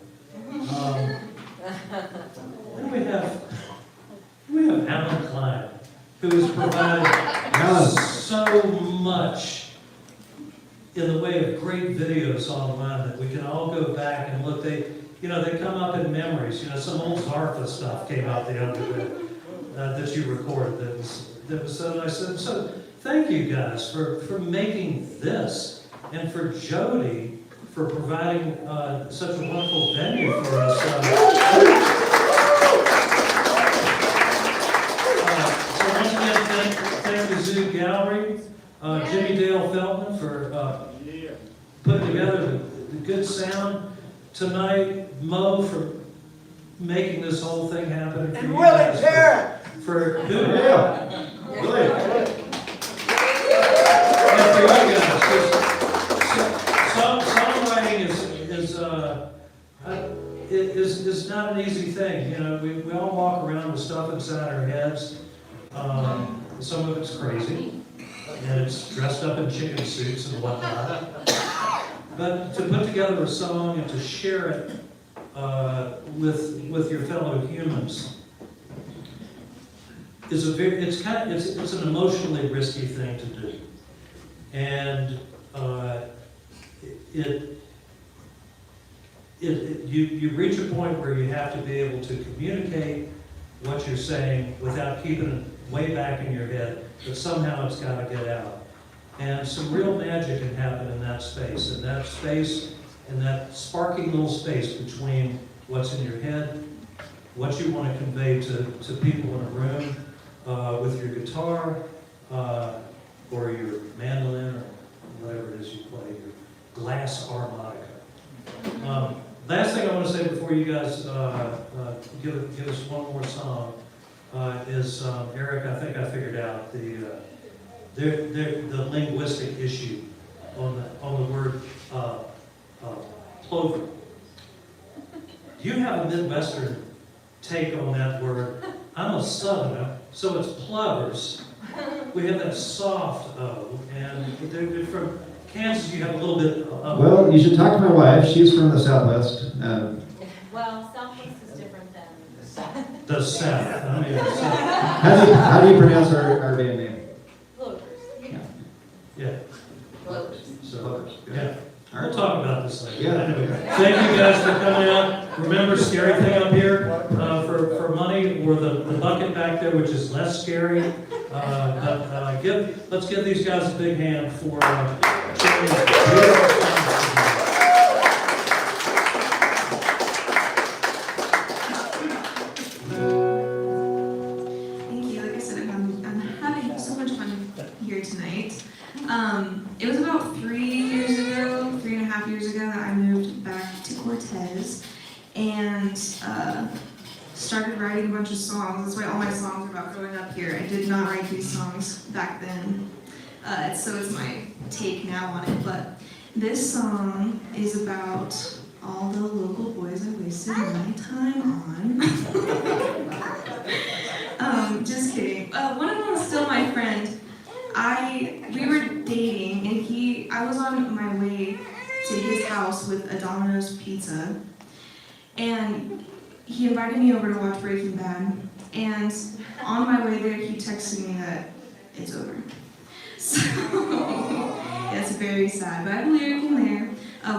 Then we have Alan Klein, who has provided so much in the way of great videos online that we can all go back and look. They come up in memories. Some old Zarfa stuff came out the other day that you recorded that was so nice. So thank you guys for making this, and for Jody for providing such a wonderful venue for us. So once again, thank the Zoo Gallery, Jimmy Dale Feldman for putting together the good sound tonight, Moe for making this whole thing happen. And Willie Parrott. For who? Yeah. Really? And for you guys, songwriting is not an easy thing. We all walk around with stuff inside our heads. Some of it's crazy, and it's dressed up in chicken suits and whatnot. But to put together a song and to share it with your fellow humans is it's an emotionally risky thing to do, and you reach a point where you have to be able to communicate what you're saying without keeping it way back in your head, but somehow it's got to get out. And some real magic can happen in that space, in that sparking little space between what's in your head, what you want to convey to people in a room with your guitar or your mandolin or whatever it is you play, your glass harmonica. Last thing I want to say before you guys give us one more song is Eric. I think I figured out the linguistic issue on the word plover. Do you have a Midwestern take on that word? I'm a Southerner, so it's plovers. We have that soft O, and they're from Kansas. You have a little bit of. Well, you should talk to my wife. She's from the Southwest. Well, Southwest is different than the South. The South. I mean, the South. How do you pronounce our band name? Clovers. Yeah. Clovers. So, yeah. We'll talk about this later. Yeah. Anyway, thank you guys for coming out. Remember, scary thing up here for money, or the bucket back there, which is less scary. Let's give these guys a big hand for sharing this beautiful time. Thank you. Like I said, I'm having so much fun here tonight. It was about 3.5 years ago, that I moved back to Cortez and started writing a bunch of songs. That's why all my songs are about growing up here. I did not write these songs back then, so it's my take now on it. But this song is about all the local boys I wasted my time on. Just kidding. One of them was still my friend. We were dating, and I was on my way to his house with a Domino's pizza, and he invited me over to watch Breaking Bad, and on my way there, he texted me that it's over. So, it's very sad, but I have a lyric in there.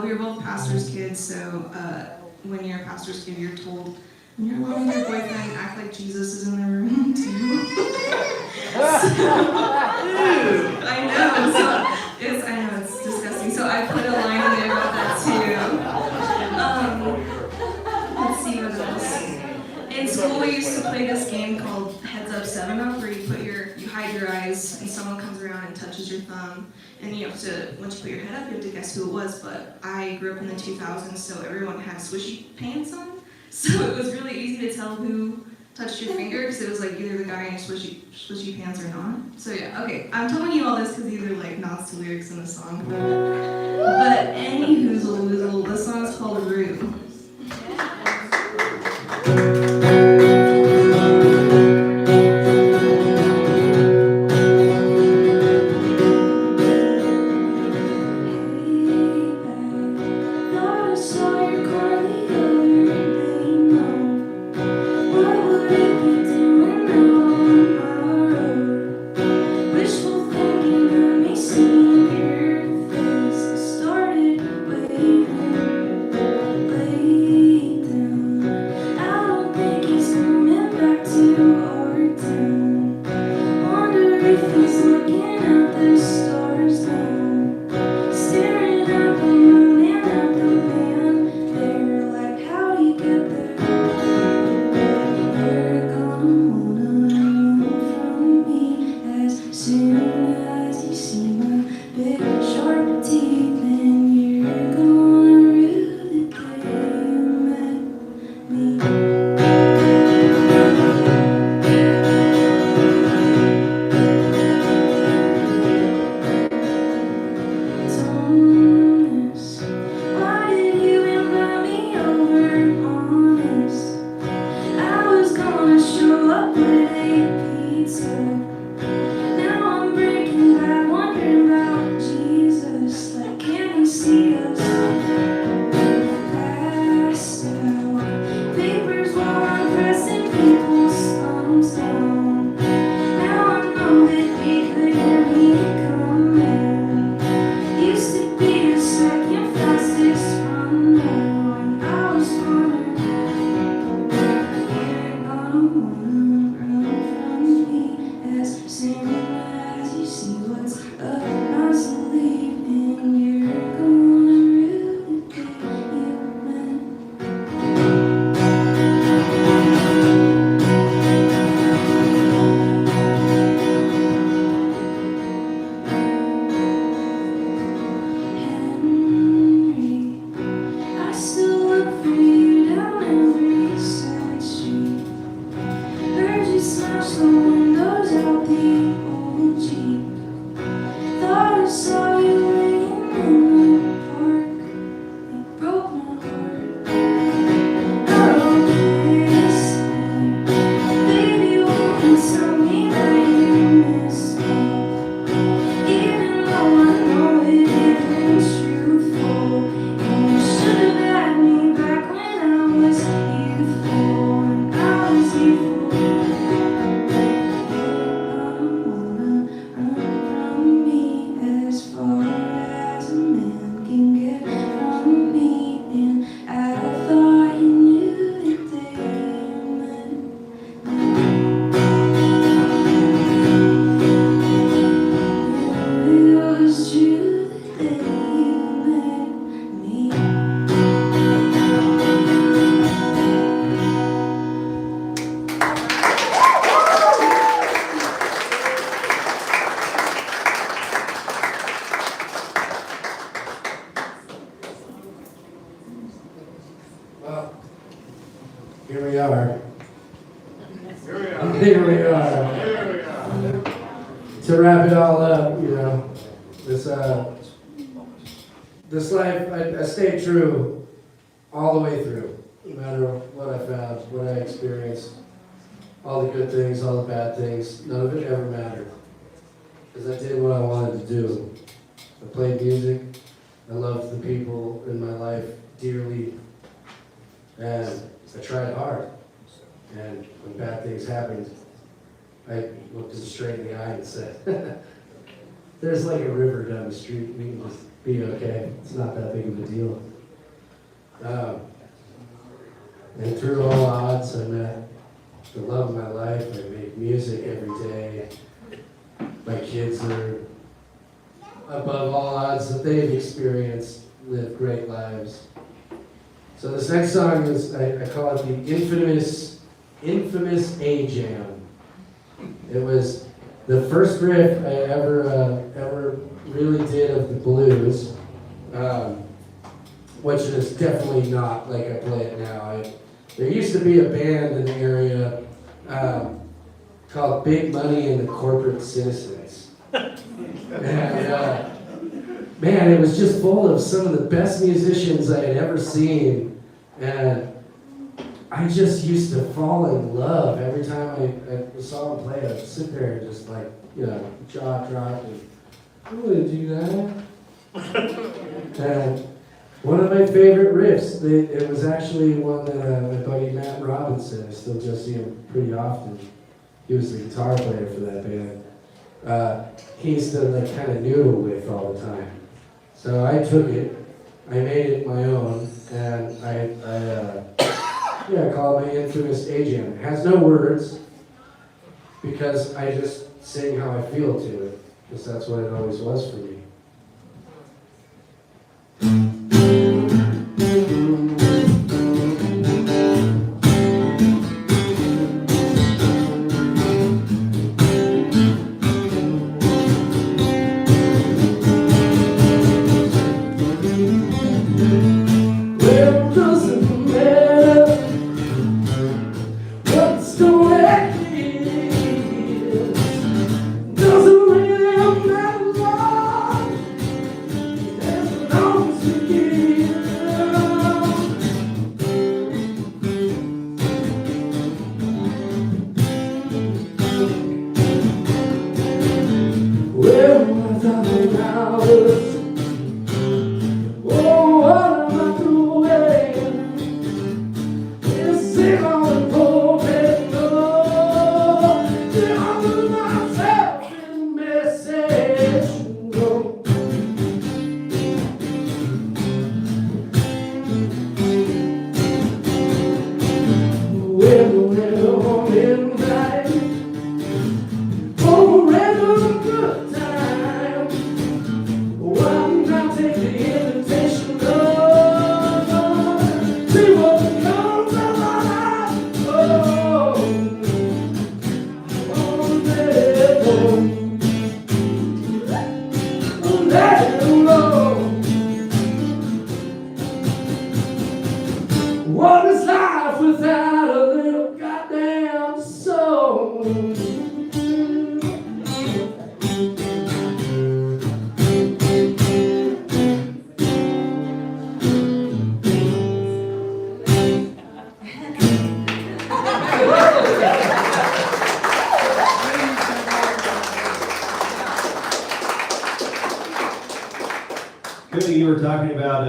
We were both pastor's kids, so when you're a pastor's kid, you're told, when you're alone with your boyfriend, act like Jesus is in the room, too. I know, it's disgusting. So I put a line in there about that too. Let's see what else. In school, we used to play this game called Heads Up, 7 Up, where you hide your eyes, and someone comes around and touches your thumb, and you have to, once you put your head up, you have to guess who it was. But I grew up in the 2000s, so everyone had swishy pants on, so it was really easy to tell who touched your finger, because it was like either the guy in your swishy pants or not. So yeah, okay, I'm telling you all this because these are like nods to lyrics in the song. But any hoozle woozle, the song's called Rue. As you see what's up my sleeve, and you're gonna here we are. Here we are. Here we are. Here we are. To wrap it all up, this life, I stayed true all the way through, no matter what I found, what I experienced, all the good things, all the bad things, none of it ever mattered. Because I did what I wanted to do. I played music, I loved the people in my life dearly, and I tried hard. And when bad things happened, I looked them straight in the eye and said, there's like a river down the street, we can just be okay. It's not that big of a deal. And through all odds, I met the love of my life. I make music every day. My kids are above all odds that they've experienced, live great lives. So this next song is, I call it the infamous A-Jam. It was the first riff I ever really did of the blues, which is definitely not like I play it now. There used to be a band in the area called Big Money and the Corporate Citizens. And man, it was just full of some of the best musicians I had ever seen. And I just used to fall in love every time I saw them play. I'd sit there and just like, jaw drop and I'm gonna do that. And one of my favorite riffs, it was actually one that my buddy Matt Robinson, I still just see him pretty often. He was the guitar player for that band. He used to like kind of noodle with all the time. So I took it, I made it my own, and I call it my infamous A-Jam. It has no words, because I just sing how I feel to it, because that's what it always was for me. What is life without a little goddamn soul? Cody, you were talking about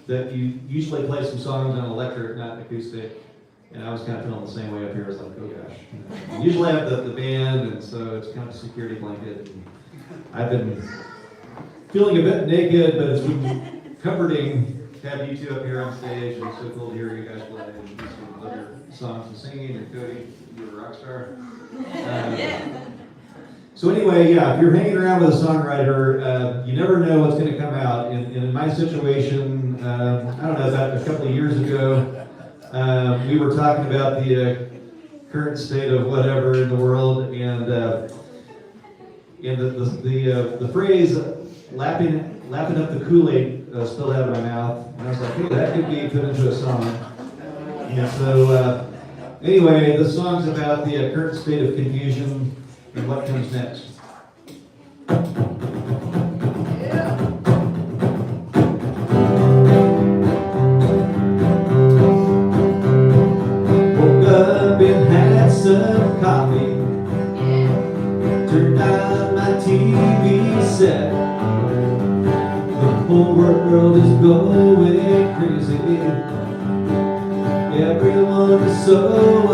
that you usually play some songs on electric, not acoustic, and I was kind of feeling the same way up here. I was like, oh gosh. I usually have the band, and so it's kind of a security blanket. And I've been feeling a bit naked, but it's been comforting to have you two up here on stage, and it's so cool to hear you guys play and do some other songs and singing. And Cody, you're a rock star. So anyway, yeah, if you're hanging around with a songwriter, you never know what's going to come out. And in my situation, I don't know, about a couple of years ago, we were talking about the current state of whatever in the world, and the phrase lapping up the Kool-Aid spilled out of my mouth, and I was like, hey, that could be put into a song. And so Anyway, the song's about the current state of confusion and what comes next. Woke up and had some coffee. Turned on my TV set. The whole world is going crazy. Everyone is so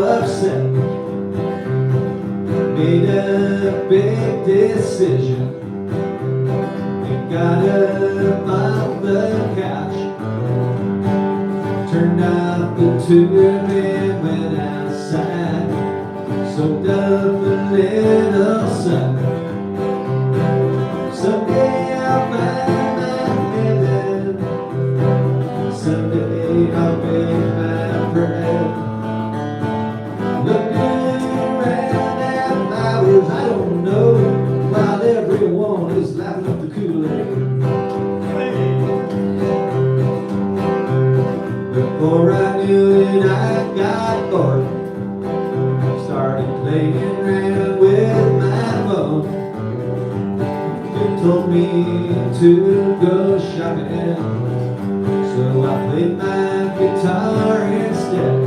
upset. Made a big decision and got up off the couch. Turned off the tube and went outside. Soaked up a little sun. Someday I'll find my heaven. Someday I'll make my bread. Looking around at flowers I don't know, while everyone is laughing up the Kool-Aid. Before I knew it, I got bored. Started playing around with my phone. It told me to go shopping, so I played my guitar instead.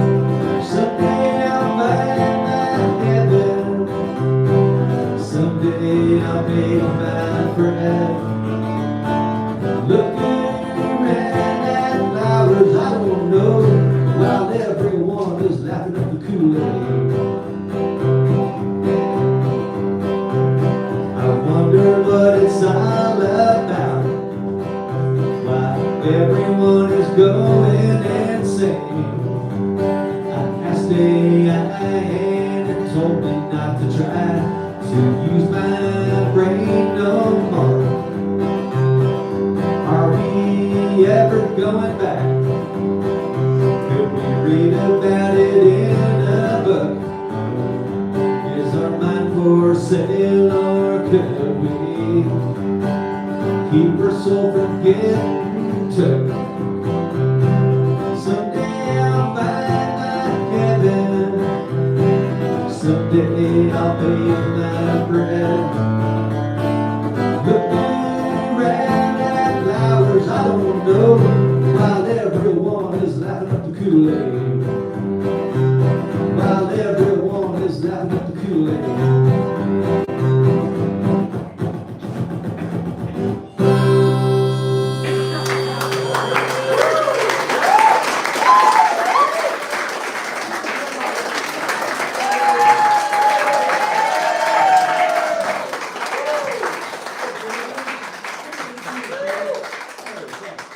Someday I'll find my heaven. Someday I'll make my bread. Looking around at flowers I don't know, while everyone is laughing up the Kool-Aid. I wonder what it's all about, why everyone is going insane. I asked AI and it told me not to try to use my brain no more. Are we ever going back? Could we read about it in a book? Is our mind for sale, or could we keep our soul from getting took? Someday I'll find my heaven. Someday I'll bake my bread. Looking around at flowers I don't know, while everyone is laughing up the Kool-Aid. While everyone is laughing up the Kool-Aid.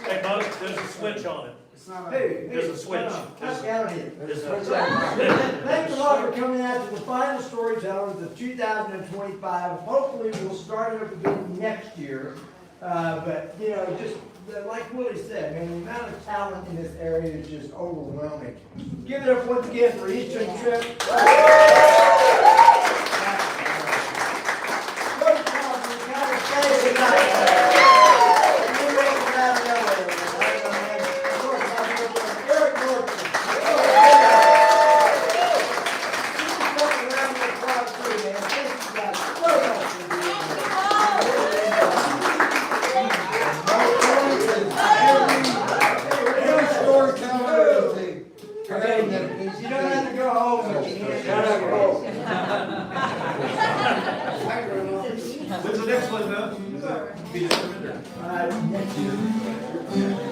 Hey, Moe, there's a switch on it. Hey, There's a switch. Get out of here. There's a- Thanks a lot for coming out to the final Storytellers of 2025. Hopefully we'll start it up again next year. But, you know, just like Willie said, man, the amount of talent in this area is just overwhelming. Give it up once again for Eastern Trip. You don't have to go home, but you can't go home. When's the next one, Mo? Next year.